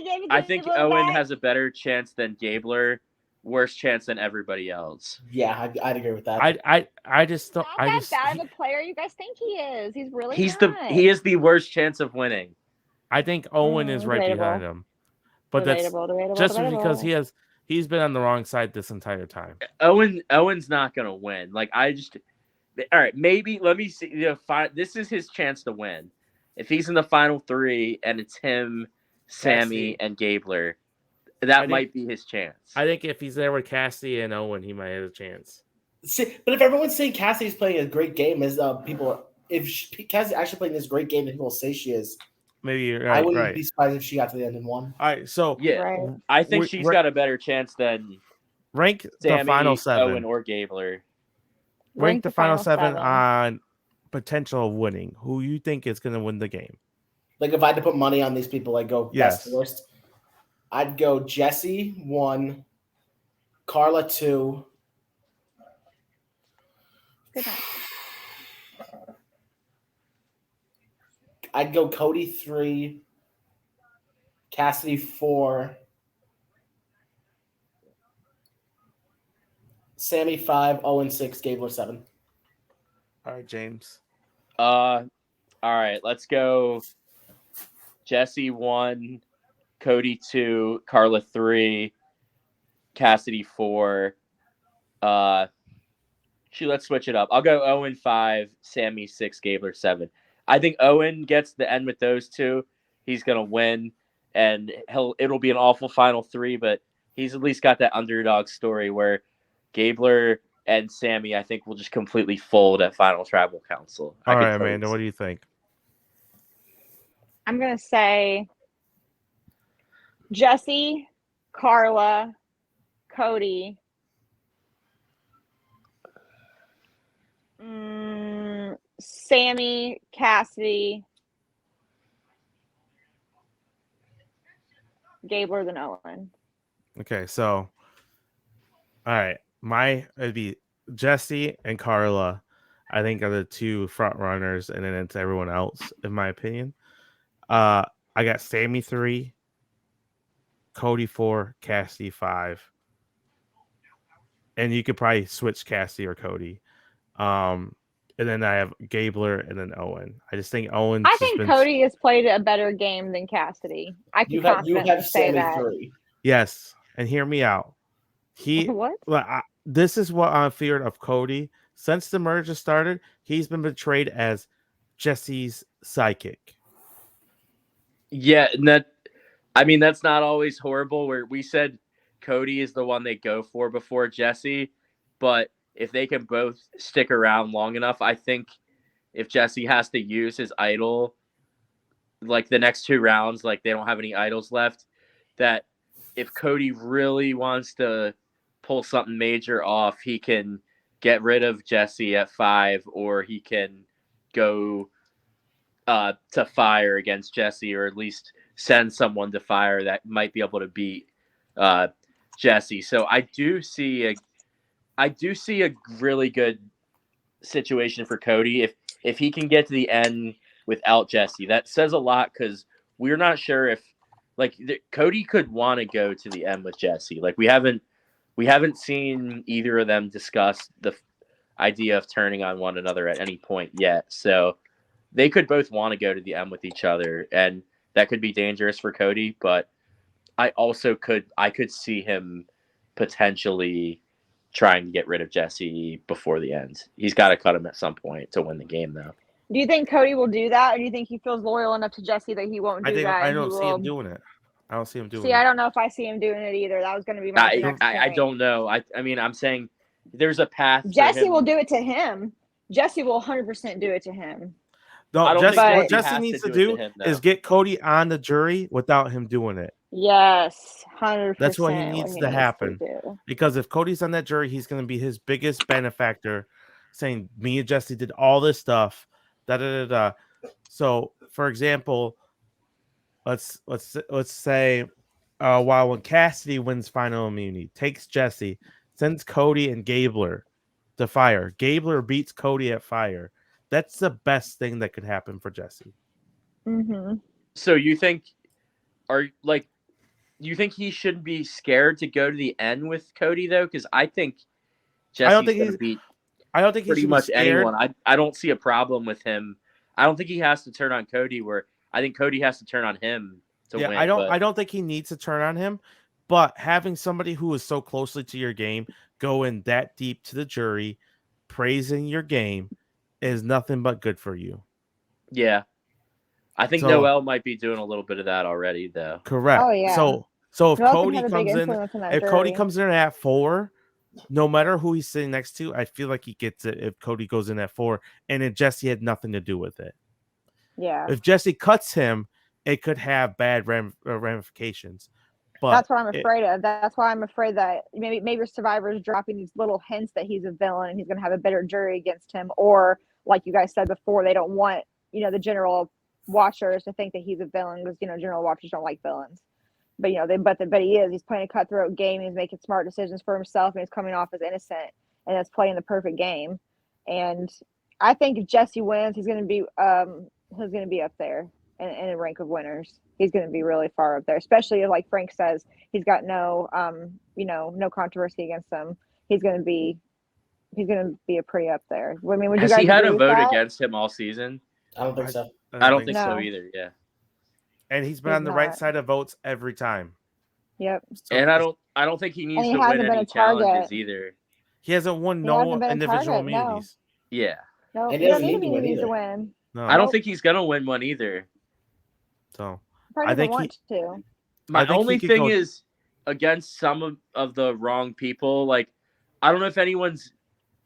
again.
I think Owen has a better chance than Gabler. Worse chance than everybody else.
Yeah, I'd agree with that.
I just don't.
Not that bad of a player you guys think he is. He's really.
He is the worst chance of winning.
I think Owen is right behind him, but
debatable,
just because he's been on the wrong side this entire time.
Owen's not gonna win. All right, maybe let me see. This is his chance to win. If he's in the final three and it's him, Sammy, and Gabler. That might be his chance.
I think if he's there with Cassie and Owen, he might have a chance.
See, but if everyone's saying Cassie's playing a great game, if Cassie's actually playing this great game, and people say she is,
maybe
I wouldn't be surprised if she got to the end and won.
All right, so
I think she's got a better chance than
rank
Sammy,
the final 7,
Owen, or Gabler.
Rank the final 7 on potential of winning. Who you think is going to win the game?
Like if I had to put money on these people, I'd go best to worst. I'd go Jesse 1, Carla 2. I'd go Cody 3, Cassidy 4, Sammy 5, Owen 6, Gabler 7.
All right, James.
All right, let's go. Jesse 1. Cody 2, Carla 3, Cassidy 4. Let's switch it up. I'll go Owen 5, Sammy 6, Gabler 7. I think Owen gets the end with those two. He's gonna win, and it'll be an awful final 3, but he's at least got that underdog story where Gabler and Sammy, I think, will just completely fold at Final Tribal Council.
All right, Amanda, what do you think?
I'm gonna say Jesse, Carla, Cody, Sammy, Cassidy, Gabler, then Owen.
Okay, so all right, it'd be Jesse and Carla. I think are the two front runners, and then it's everyone else, in my opinion. I got Sammy 3. Cody 4, Cassidy 5, and you could probably switch Cassidy or Cody. And then I have Gabler and then Owen. I just think Owen.
I think Cody has played a better game than Cassidy. I can confidently say that.
3.
Yes, and hear me out. This is what I'm feared of Cody. Since the merger started, he's been portrayed as Jesse's psychic.
Yeah, that's not always horrible. Where we said Cody is the one they go for before Jesse, but if they can both stick around long enough, I think if Jesse has to use his idol, like the next 2 rounds, like they don't have any idols left, that if Cody really wants to pull something major off, he can get rid of Jesse at 5, or he can go to fire against Jesse, or at least send someone to fire that might be able to beat Jesse. So I do see a really good situation for Cody if he can get to the end without Jesse. That says a lot because we're not sure if like Cody could want to go to the end with Jesse. Like we haven't seen either of them discuss the idea of turning on one another at any point yet. So they could both want to go to the end with each other, and that could be dangerous for Cody. But I could see him potentially trying to get rid of Jesse before the end. He's got to cut him at some point to win the game, though.
Do you think Cody will do that, or do you think he feels loyal enough to Jesse that he won't do that?
I don't see him doing it. I don't see him doing it.
See, I don't know if I see him doing it either. That was going to be my next point.
I don't know. I mean, I'm saying there's a path.
Jesse will do it to him. Jesse will 100% do it to him.
No, what Jesse needs to do is get Cody on the jury without him doing it.
Yes, 100%.
That's what he needs to happen. Because if Cody's on that jury, he's going to be his biggest benefactor, saying, me and Jesse did all this stuff. Da, da, da, da. So, for example, let's say when Cassidy wins final immunity, takes Jesse, sends Cody and Gabler to fire. Gabler beats Cody at fire. That's the best thing that could happen for Jesse.
Mm-hmm.
So you think he shouldn't be scared to go to the end with Cody though? Because I think Jesse's going to beat. I don't think pretty much anyone. I don't see a problem with him. I don't think he has to turn on Cody. Where I think Cody has to turn on him to win. I
don't think he needs to turn on him. But having somebody who is so closely to your game go in that deep to the jury, praising your game, is nothing but good for you.
Yeah. I think Noel might be doing a little bit of that already, though.
Correct. Oh, yeah. So if Cody comes in at 4, no matter who he's sitting next to, I feel like he gets it if Cody goes in at 4, and if Jesse had nothing to do with it.
Yeah.
If Jesse cuts him, it could have bad ramifications. But
that's what I'm afraid of. That's why I'm afraid that maybe Survivor's dropping these little hints that he's a villain and he's going to have a better jury against him, or like you guys said before, they don't want the general watchers to think that he's a villain because general watchers don't like villains. But but he is. He's playing a cutthroat game. He's making smart decisions for himself, and he's coming off as innocent, and that's playing the perfect game. And I think if Jesse wins, he's going to be up there in a rank of winners. He's going to be really far up there, especially if, like Frank says, he's got no controversy against him. He's going to be a pretty up there. I mean,
has he had a vote against him all season?
I don't think so.
I don't think so either. Yeah.
And he's been on the right side of votes every time.
Yep.
So and I don't think he needs to win any challenges either.
He hasn't won no individual immunities.
No. Yeah.
No, he doesn't need immunities to win.
No. I don't think he's gonna win one either.
So
I think
my only thing is against some of the wrong people. Like, I don't know if anyone's.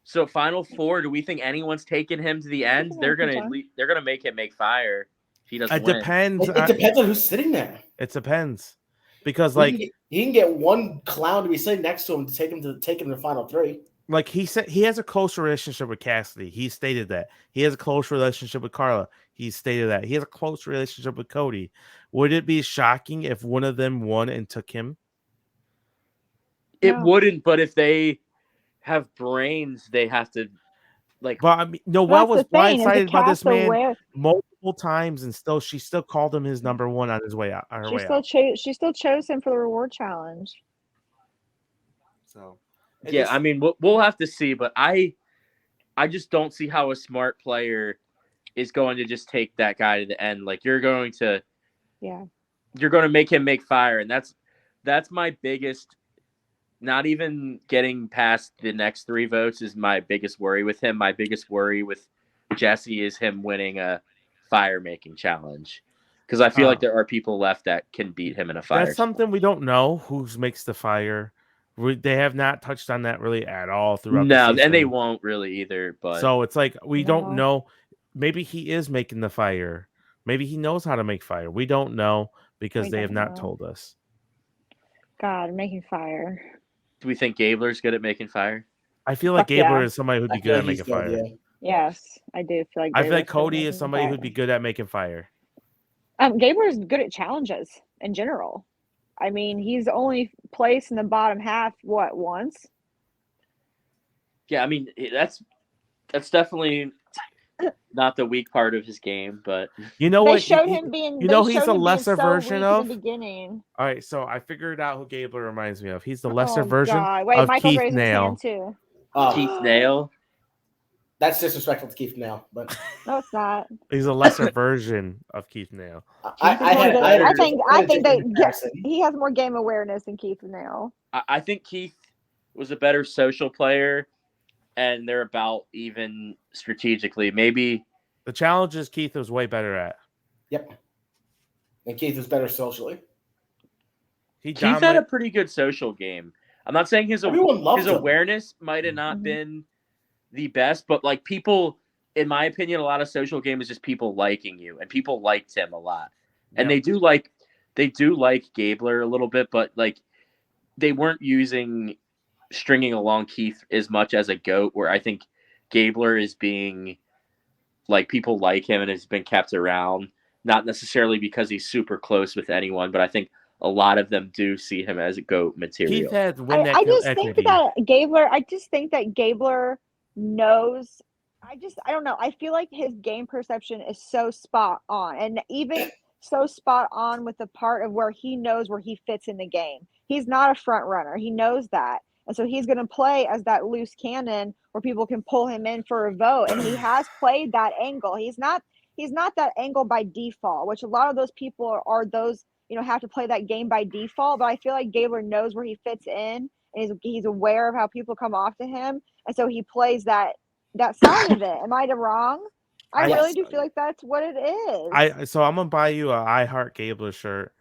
So Final Four, do we think anyone's taking him to the end? They're gonna make him make fire. If he doesn't win.
Depends.
It depends on who's sitting there.
It depends because
you can get one clown to be sitting next to him to take him to the final 3.
Like he said, he has a close relationship with Cassidy. He stated that. He has a close relationship with Carla. He stated that. He has a close relationship with Cody. Would it be shocking if one of them won and took him?
It wouldn't, but if they have brains, they have to like.
But I mean, Noel was blindsided by this man multiple times, and she still called him his number 1 on his way out.
She still chose him for the reward challenge.
So.
I mean, we'll have to see, but I just don't see how a smart player is going to just take that guy to the end. Like you're going to make him make fire, and that's my biggest. Not even getting past the next 3 votes is my biggest worry with him. My biggest worry with Jesse is him winning a fire making challenge, because I feel like there are people left that can beat him in a fire.
That's something we don't know who makes the fire. They have not touched on that really at all throughout the season.
And they won't really either. But
so it's like we don't know. Maybe he is making the fire. Maybe he knows how to make fire. We don't know because they have not told us.
God, making fire.
Do we think Gabler's good at making fire?
I feel like Gabler is somebody who'd be good at making fire.
Yeah. Yes, I do feel like.
I feel like Cody is somebody who'd be good at making fire.
Gabler's good at challenges in general. I mean, he's only placed in the bottom half, once?
Yeah, I mean, that's definitely not the weak part of his game, but
you know
they
what?
showed him being.
He's a lesser version of.
In the beginning.
All right, so I figured out who Gabler reminds me of. He's the lesser version
God. Wait,
of
Michael's
Keith
raising his
Nail.
hand too.
Keith Nail.
That's disrespectful to Keith Nail, but
no, it's not.
He's a lesser version of Keith Nail.
I think that he has more game awareness than Keith Nail.
I think Keith was a better social player, and they're about even strategically. Maybe
the challenge is Keith was way better at.
Yep, and Keith was better socially.
Keith had a pretty good social game. I'm not saying his awareness might have not been the best, but like people, in my opinion, a lot of social game is just people liking you, and people liked him a lot, and they do like Gabler a little bit, but like they weren't stringing along Keith as much as a GOAT, where I think Gabler is being like people like him and has been kept around, not necessarily because he's super close with anyone, but I think a lot of them do see him as a GOAT material.
Keith had
I just think that Gabler knows. I don't know. I feel like his game perception is so spot on, and even so spot on with the part of where he knows where he fits in the game. He's not a front runner. He knows that. And so he's going to play as that loose cannon where people can pull him in for a vote. And he has played that angle. He's not that angle by default, which a lot of those people are those, have to play that game by default. But I feel like Gabler knows where he fits in, and he's aware of how people come off to him. And so he plays that side of it. Am I wrong? I really do feel like that's what it is.
So I'm going to buy you a I Heart Gabler shirt.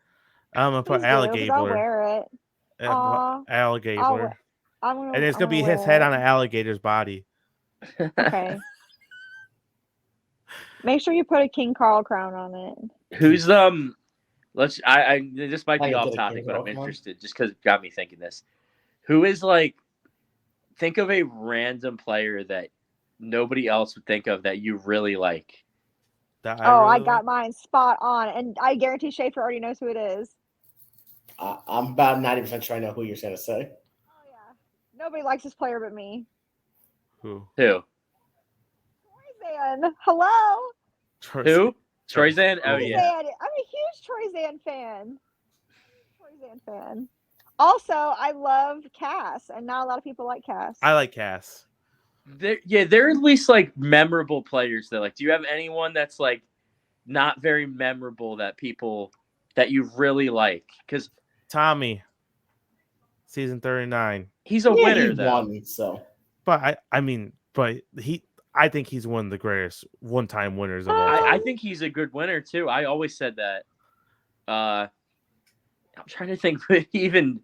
I'm going to put Alligator.
I'll wear it.
Alligator. And it's going to be his head on an alligator's body.
Okay. Make sure you put a King Carl crown on it.
Who's this might be off topic, but I'm interested just because it got me thinking this. Who is think of a random player that nobody else would think of that you really like.
I got mine spot on, and I guarantee Schaefer already knows who it is.
I'm about 90% sure I know who you're going to say.
Oh yeah, nobody likes this player but me.
Who?
Troyzan. Hello.
Who? Troyzan. Oh yeah.
I'm a huge Troyzan fan. Also, I love Cass, and not a lot of people like Cass.
I like Cass.
They're at least memorable players. That do you have anyone that's not very memorable that you really like? Because
Tommy, season 39.
He's a winner though.
Won, so.
But I think he's one of the greatest one-time winners of all time.
I think he's a good winner too. I always said that. I'm trying to think, but even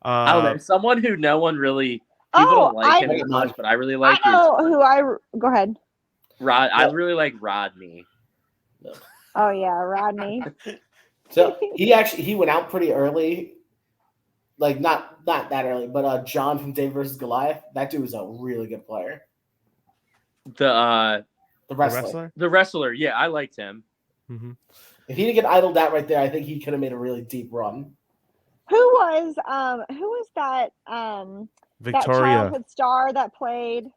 I don't know, someone who no one really. People don't like him much, but I really like.
Go ahead.
I really like Rodney.
Oh yeah, Rodney.
So he went out pretty early, not that early, but John from David versus Goliath. That dude was a really good player.
The
wrestler.
The wrestler. Yeah, I liked him.
Mm-hmm.
If he didn't get idled out right there, I think he could have made a really deep run.
Who was that?
Victoria.
That childhood star that played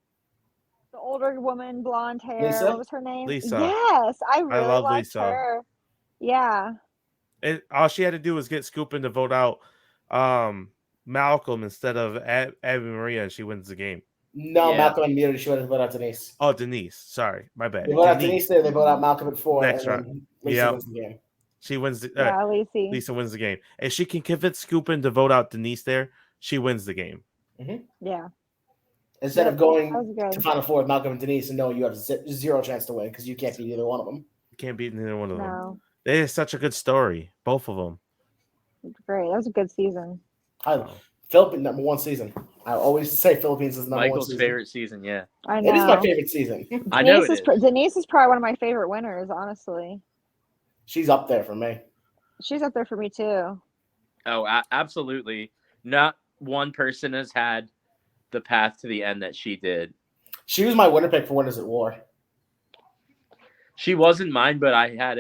the older woman, blonde hair.
Lisa?
What was her name?
Lisa.
Yes, I really
love
liked
Lisa.
her. Yeah.
All she had to do was get Scoopin to vote out Malcolm instead of Abby Maria, and she wins the game.
No, yeah. Malcolm unmuted. She went to vote out Denise.
Oh, Denise. Sorry, my bad.
They vote out Denise there. They vote out Malcolm at 4.
Next
round. Lisa wins the game.
She wins.
Lisa
wins the game. And she can convince Scoopin to vote out Denise there. She wins the game.
Mm-hmm.
Yeah.
Instead of going to Final Four with Malcolm and Denise and knowing you have zero chance to win because you can't beat either one of them.
You can't beat neither one of them. They have such a good story, both of them.
Great. That was a good season.
Philippines number 1 season. I always say Philippines is number 1 season.
Michael's favorite season, yeah.
I know.
It is my favorite season.
I know
Denise is probably one of my favorite winners, honestly.
She's up there for me.
She's up there for me too.
Oh, absolutely. Not one person has had the path to the end that she did.
She was my winner pick for Winners at War.
She wasn't mine, but I had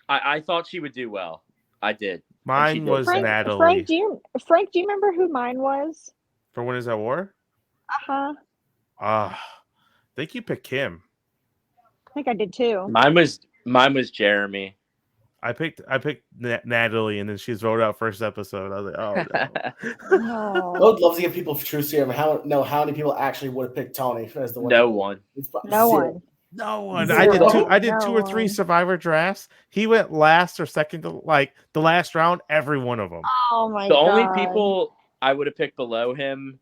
I thought she would do well. I did.
Mine was Natalie.
Frank, do you remember who mine was?
For Winners at War?
Uh-huh.
think you picked Kim.
I think I did too.
Mine was Jeremy.
I picked Natalie, and then she's voted out first episode. I was like, oh no.
I would love to give people truth serum. How many people actually would have picked Tony as the one?
No one.
No one.
No one.
Zero.
I did two or three Survivor drafts. He went last or second to the last round. Every one of them.
Oh my
god. The
God.
only people I would have picked below him.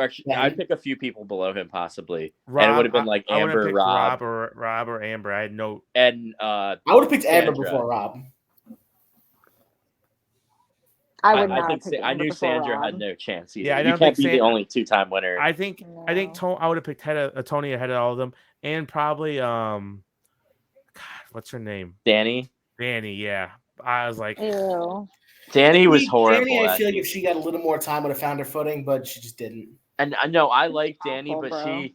Actually, I'd pick a few people below him possibly.
Rob,
and it would have been like Amber,
Rob or Amber. I had no.
And
I would have picked Amber before Rob.
I would not.
I knew Sandra had no chance either.
Yeah,
you can't be the only 2-time winner.
I think I would have picked Tony ahead of all of them, and probably God, what's her name?
Danny.
Yeah, I was like,
ew.
Danny was horrible.
Danny, I feel like if she got a little more time, would have found her footing, but she just didn't.
And I know I like Danny, but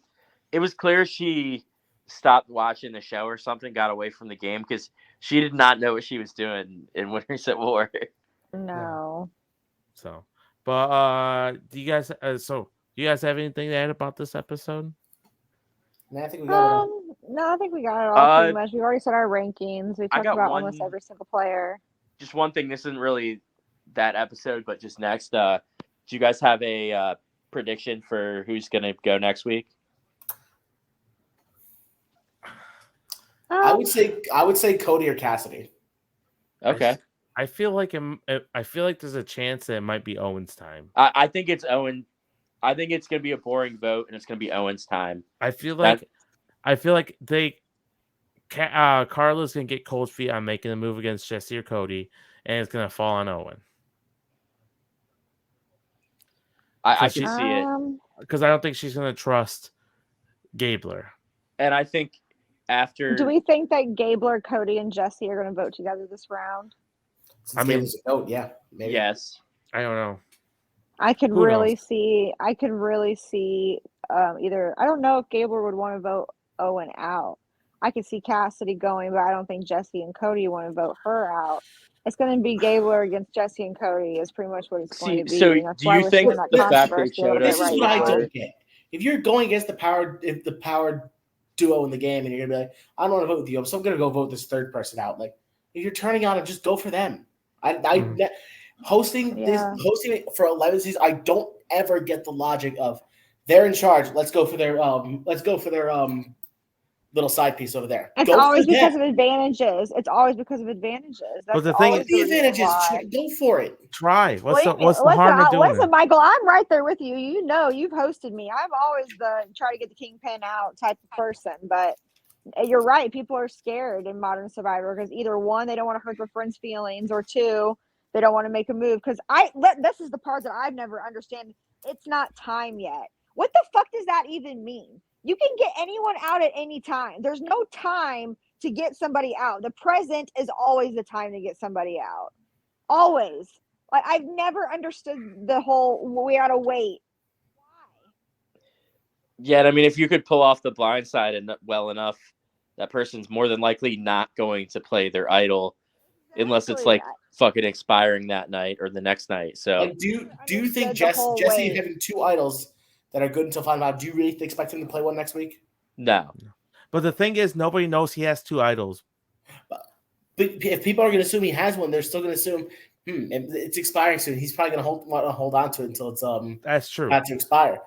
it was clear she stopped watching the show or something, got away from the game because she did not know what she was doing in Winners at War.
No.
So, but do you guys? Do you guys have anything to add about this episode?
No, I think we got it.
No, I think we got it all pretty much. We already said our rankings. We talked about almost every single player.
Just one thing. This isn't really that episode, but just next. Do you guys have a prediction for who's going to go next week?
I would say Cody or Cassidy.
Okay.
I feel like there's a chance that it might be Owen's time.
I think it's Owen. I think it's going to be a boring vote, and it's going to be Owen's time.
I feel like Carla's going to get cold feet on making a move against Jesse or Cody, and it's going to fall on Owen.
I can see it.
Because I don't think she's going to trust Gabler.
And I think after...
Do we think that Gabler, Cody, and Jesse are going to vote together this round?
I mean, yeah, maybe.
Yes.
I don't know.
I could really see either. I don't know if Gabler would want to vote Owen out. I could see Cassidy going, but I don't think Jesse and Cody want to vote her out. It's going to be Gabler against Jesse and Cody is pretty much what it's going to be.
So do you think the fact they showed
this is what I don't get. If you're going against the power duo in the game, and you're going to be like, I don't want to vote with you, so I'm going to go vote this third person out. Like, if you're turning on it, just go for them. Hosting it for 11 seasons, I don't ever get the logic of they're in charge. Let's go for their little side piece over there.
It's always because of advantages. It's always because of advantages.
But the thing is,
the advantages. Go for it.
Try. What's the harm in doing
it? Michael, I'm right there with you. You know, you've hosted me. I'm always the try to get the kingpin out type of person. But you're right. People are scared in Modern Survivor because either one, they don't want to hurt their friends' feelings, or two, they don't want to make a move. Because this is the part that I've never understand. It's not time yet. What the fuck does that even mean? You can get anyone out at any time. There's no time to get somebody out. The present is always the time to get somebody out. Always. Like, I've never understood the whole we gotta wait. Why?
Yeah, I mean, if you could pull off the blind side and well enough, that person's more than likely not going to play their idol unless it's like fucking expiring that night or the next night. So,
and do you think Jesse having two idols that are good until 5 do you really expect him to play one next week?
No.
But the thing is, nobody knows he has two idols.
But if people are going to assume he has one, they're still going to assume it's expiring soon. He's probably going to hold on to it until it's
that's true.
About to expire.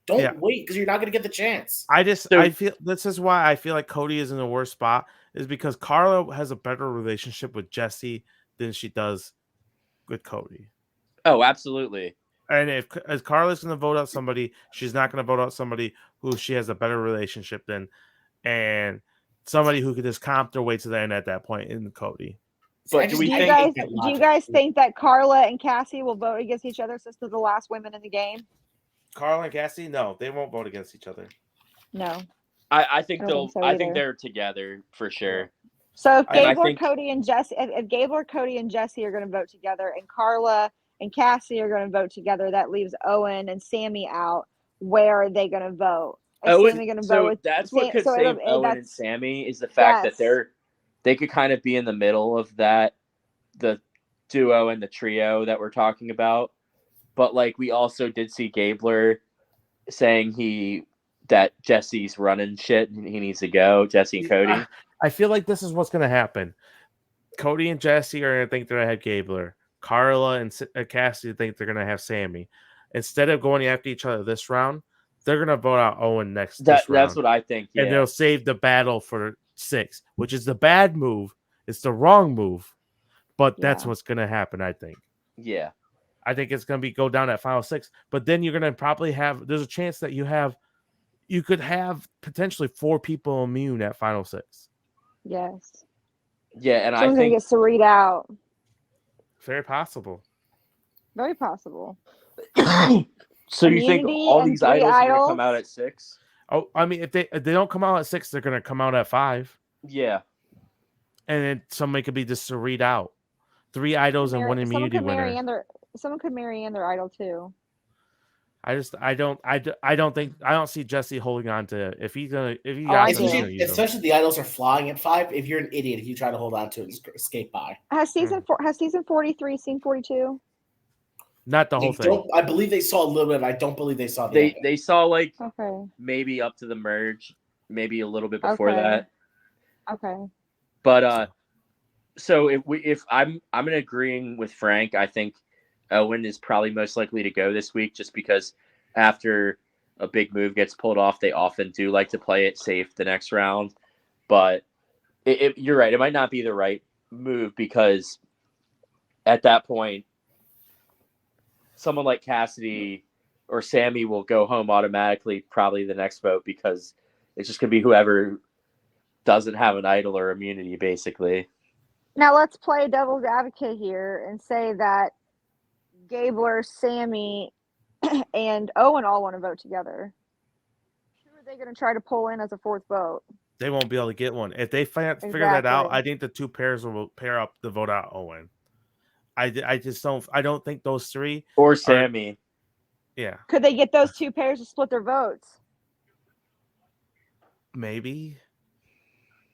Don't wait because you're not going to get the chance.
I feel this is why I feel like Cody is in a worse spot is because Carla has a better relationship with Jesse than she does with Cody.
Oh, absolutely.
And if Carla's going to vote out somebody, she's not going to vote out somebody who she has a better relationship than, and somebody who could just comp their way to the end at that point in Cody.
But
do you guys think that Carla and Cassie will vote against each other since they're the last women in the game?
Carla and Cassie, no, they won't vote against each other.
No,
I think I think they're together for sure.
So if Gabler, Cody, and Jesse, if Gabler, Cody, and Jesse are going to vote together, and Carla and Cassie are going to vote together, that leaves Owen and Sammy out. Where are they going to vote? Is Sammy going to vote with?
That's what could save Owen and Sammy is the fact that they could kind of be in the middle of that, the duo and the trio that we're talking about. But like we also did see Gabler saying he that Jesse's running shit and he needs to go. Jesse and Cody.
I feel like this is what's going to happen. Cody and Jesse are going to think they're going to have Gabler. Carla and Cassidy think they're going to have Sammy. Instead of going after each other this round, they're going to vote out Owen this round.
That's what I think. Yeah.
And they'll save the battle for 6, which is the bad move. It's the wrong move, but that's what's going to happen, I think.
Yeah.
I think it's going to go down at final 6, but then you're going to probably there's a chance that you could have potentially 4 people immune at final 6.
Yes.
Yeah, and
someone's gonna get Sarit out.
Very possible.
Very possible.
So you think all these idols are going to come out at 6?
Oh, I mean, if they don't come out at 6, they're going to come out at 5.
Yeah.
And then somebody could be just Sarit out. 3 idols and 1 immunity winner.
Someone could marry in their idol too.
I don't see Jesse holding on to it.
Especially the idols are flying at 5. If you're an idiot, if you try to hold on to it and escape by.
Has season 43 seen 42?
Not the whole thing.
I believe they saw a little bit. I don't believe they saw
they saw maybe up to the merge, maybe a little bit before that.
Okay.
But so if I'm agreeing with Frank, I think Owen is probably most likely to go this week just because after a big move gets pulled off, they often do like to play it safe the next round. But you're right. It might not be the right move because at that point, someone like Cassidy or Sammy will go home automatically, probably the next vote, because it's just going to be whoever doesn't have an idol or immunity, basically.
Now let's play devil's advocate here and say that Gabler, Sammy, and Owen all want to vote together. Who are they going to try to pull in as a 4th vote?
They won't be able to get one. If they figure that out, I think the 2 pairs will pair up to vote out Owen. I don't think those 3
or Sammy.
Yeah.
Could they get those 2 pairs to split their votes?
Maybe.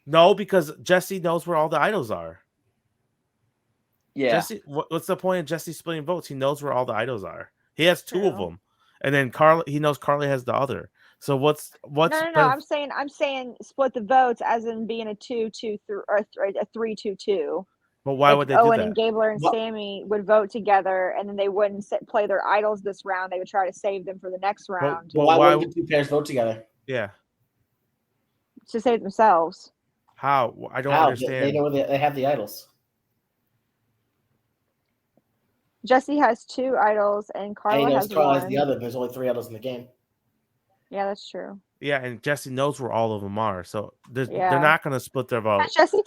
No, because Jesse knows where all the idols are.
Yeah.
Jesse, what's the point of Jesse splitting votes? He knows where all the idols are. He has 2 of them, and then he knows Carly has the other. So what's? No.
I'm saying split the votes, as in being a 2-2-3 or a 3-2-2.
But why would they do that?
Owen and Gabler and Sammy would vote together, and then they wouldn't play their idols this round. They would try to save them for the next round.
But why would the 2 pairs vote together?
Yeah.
To save themselves.
How? I don't understand.
They know they have the idols.
Jesse has 2 idols, and Carla has 1.
Carla has the other. There's only 3 idols in the game.
Yeah, that's true.
Yeah, and Jesse knows where all of them are, so they're not going to split their vote.
Has Jesse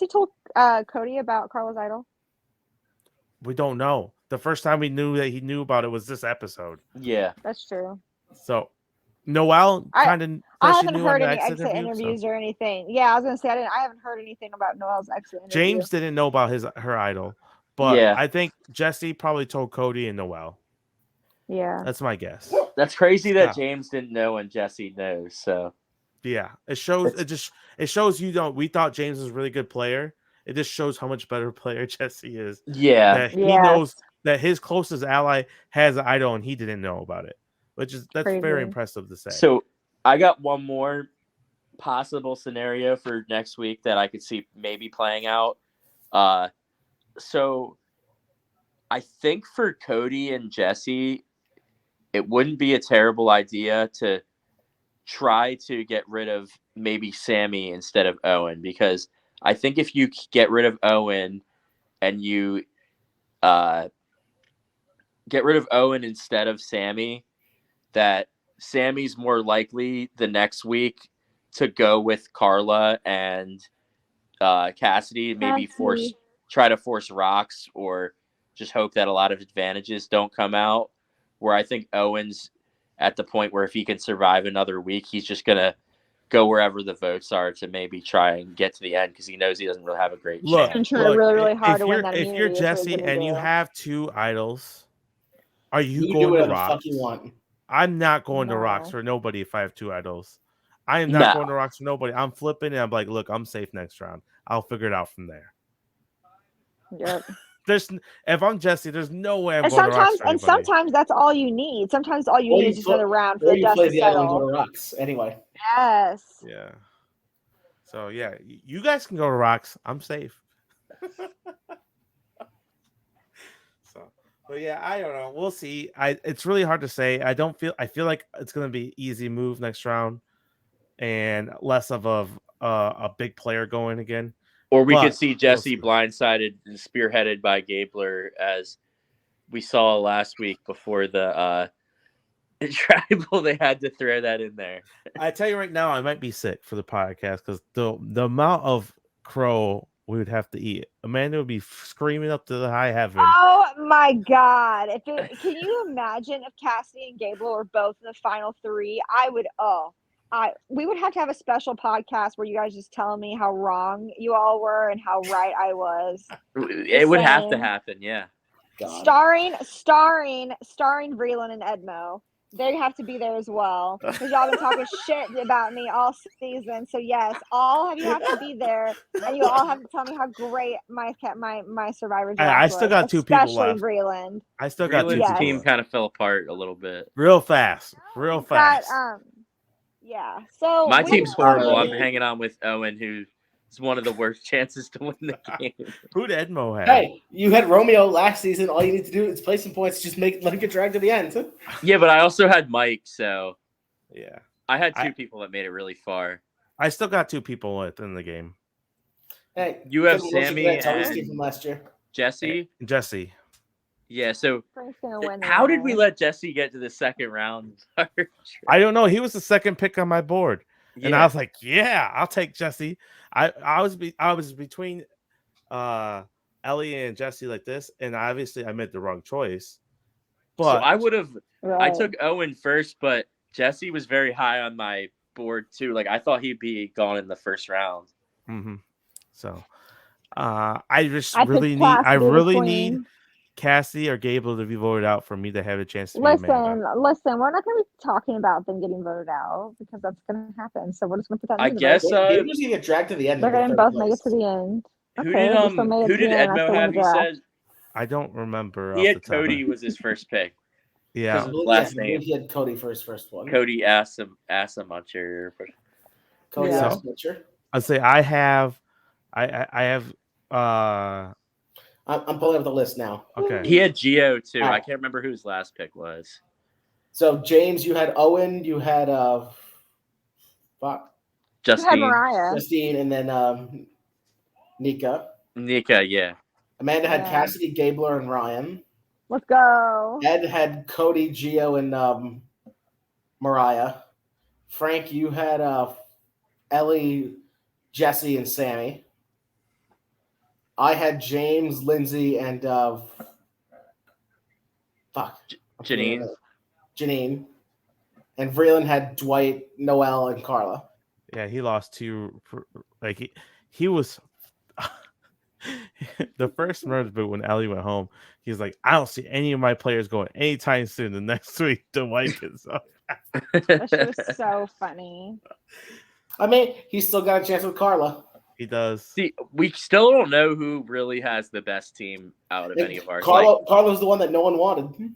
told Cody about Carla's idol?
We don't know. The first time we knew that he knew about it was this episode.
Yeah,
that's true.
So Noelle kind of.
I haven't heard any exit interviews or anything. Yeah, I was going to say I haven't heard anything about Noelle's exit interview.
James didn't know about her idol, but I think Jesse probably told Cody and Noelle.
Yeah,
that's my guess.
That's crazy that James didn't know and Jesse knows. So
yeah, it shows. It shows we thought James was a really good player. It just shows how much better player Jesse is.
Yeah,
that he knows that his closest ally has an idol and he didn't know about it, that's crazy. Very impressive to say.
So I got one more possible scenario for next week that I could see maybe playing out. So I think for Cody and Jesse, it wouldn't be a terrible idea to try to get rid of maybe Sammy instead of Owen, because I think if you get rid of Owen and you get rid of Owen instead of Sammy, that Sammy's more likely the next week to go with Carla and Cassidy, maybe try to force rocks or just hope that a lot of advantages don't come out. Where I think Owen's at the point where if he can survive another week, he's just going to go wherever the votes are to maybe try and get to the end because he knows he doesn't really have a great chance.
I'm trying really hard to win that
immunity. If you're Jesse and you have 2 idols, are you going to rocks? I'm not going to rocks for nobody if I have 2 idols. I am not going to rocks for nobody. I'm flipping and I'm like, look, I'm safe next round. I'll figure it out from there.
Yep.
if I'm Jesse, there's no way I'm
and
going to rocks
sometimes,
for anybody.
that's all you need. Sometimes all you need is just another round for the dust to settle.
Or rocks anyway.
Yes.
Yeah. So yeah, you guys can go to rocks. I'm safe. So, but yeah, I don't know. We'll see. It's really hard to say. I feel like it's gonna be easy move next round, and less of a big player going again.
Or we could see Jesse blindsided and spearheaded by Gabler, as we saw last week before the tribal. They had to throw that in there.
I tell you right now, I might be sick for the podcast because the amount of crow we would have to eat. Amanda would be screaming up to the high heaven.
Oh my God! Can you imagine if Cassidy and Gable were both in the final 3? We would have to have a special podcast where you guys just tell me how wrong you all were and how right I was.
It would have to happen, yeah.
God. Starring Vreeland and Edmo. They have to be there as well because y'all been talking shit about me all season. So yes, all of you have to be there, and you all have to tell me how great my Survivor draft
I still got 2 people left.
Especially Vreeland.
I still got 2 people.
Team kind of fell apart a little bit.
Real fast.
Yeah. So
my team's horrible. I'm hanging on with Owen, who's one of the worst chances to win the game.
Who did Edmo have?
Hey, you had Romeo last season. All you need to do is play some points. Just let him get dragged to the end.
Yeah, but I also had Mike, so
yeah,
I had 2 people that made it really far.
I still got 2 people within the game.
Hey,
you have Sammy and
from last year.
Jesse. Yeah, so how did we let Jesse get to the second round?
I don't know. He was the second pick on my board. Yeah. And I was like, yeah, I'll take Jesse. I was between Ellie and Jesse like this, and obviously I made the wrong choice. But
so I would have I took Owen first, but Jesse was very high on my board too. Like I thought he'd be gone in the first round.
Mm-hmm. So I really need Cassie or Gable to be voted out for me to have a chance to
listen, we're not going to be talking about them getting voted out because that's going to happen. So we're just going to put that in
I guess
Gable's going to get dragged to the end.
They're going to both make it to the end.
Who did Edmo have, you said?
I don't remember.
He had Cody was his first pick.
Yeah.
Last name. He had Cody for his first one.
Cody Assamuncher.
Cody Assamuncher.
I'd say I have
I'm pulling up the list now.
Okay.
He had Gio too. I can't remember who his last pick was.
So James, you had Owen, you had Justine, and then Nika,
yeah.
Amanda had Cassidy, Gabler, and Ryan.
Let's go.
Ed had Cody, Gio, and Mariah. Frank, you had Ellie, Jesse, and Sammy. I had James, Lindsay, and
Janine.
And Vreeland had Dwight, Noelle, and Carla.
Yeah, he lost 2. He was the first merge boot when Ellie went home. He's like, I don't see any of my players going anytime soon. The next week, Dwight gets up.
That shit was so funny.
I mean, he's still got a chance with Carla.
He does.
See, we still don't know who really has the best team out of any of ours.
Carla's the one that no one wanted.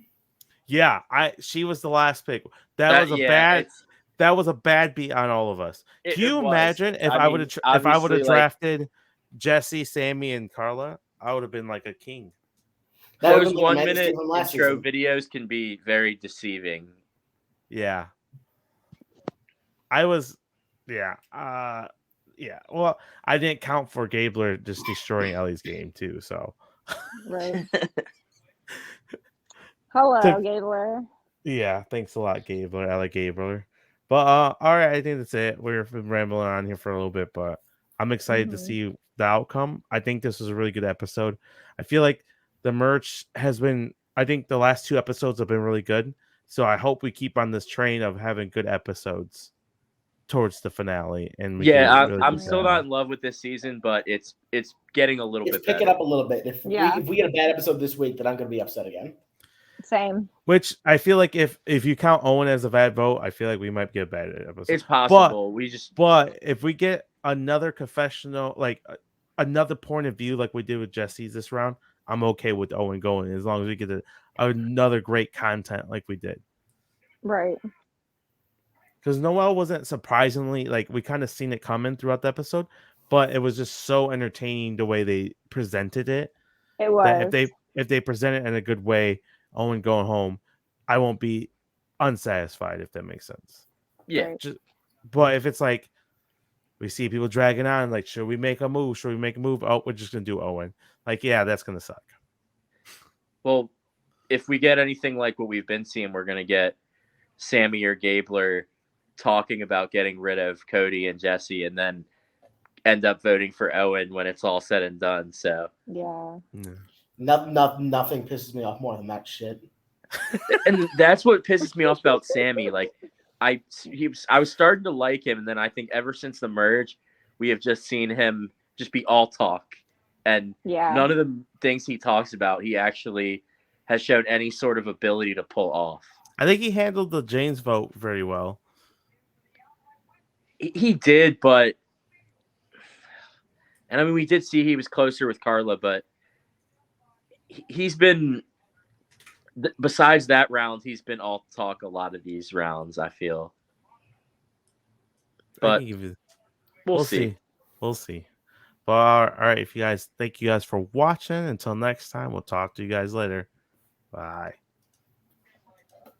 Yeah, she was the last pick. That was a bad beat on all of us. Can you imagine if I would have drafted Jesse, Sammy, and Carla? I would have been like a king.
Those 1 minute intro videos can be very deceiving.
Yeah. I was yeah, well, I didn't count for Gabler just destroying Ellie's game too, so.
Right. Hello, Gabler.
Yeah, thanks a lot, Gabler. I like Gabler. But all right, I think that's it. We've been rambling on here for a little bit, but I'm excited to see the outcome. I think this was a really good episode. I feel like the merch has been. I think the last 2 episodes have been really good. So I hope we keep on this train of having good episodes towards the finale. And
I'm still not in love with this season, but it's getting a little bit better.
Pick it up a little bit. If we get a bad episode this week, then I'm going to be upset again.
Same.
Which I feel like if you count Owen as a bad vote, I feel like we might get a bad episode.
It's possible.
But if we get another confessional, like another point of view, like we did with Jesse's this round, I'm okay with Owen going as long as we get another great content like we did.
Right.
Because Noel wasn't surprisingly, like, we kind of seen it coming throughout the episode, but it was just so entertaining the way they presented it.
It was.
That if they present it in a good way, Owen going home, I won't be unsatisfied, if that makes sense.
Yeah.
Right.
But if it's like we see people dragging on, like, should we make a move? Should we make a move? Oh, we're just gonna do Owen. Like, yeah, that's gonna suck.
Well, if we get anything like what we've been seeing, we're gonna get Sammy or Gabler talking about getting rid of Cody and Jesse, and then end up voting for Owen when it's all said and done. So
yeah.
Nothing pisses me off more than that shit.
And that's what pisses me off about Sammy. Like, I was starting to like him, and then I think ever since the merge, we have just seen him just be all talk, and none of the things he talks about he actually has shown any sort of ability to pull off.
I think he handled the James vote very well.
He did, but, and I mean, we did see he was closer with Carla, but he's been, besides that round, he's been all talk a lot of these rounds, I feel. But we'll see.
We'll see. But all right, thank you guys for watching. Until next time, we'll talk to you guys later. Bye.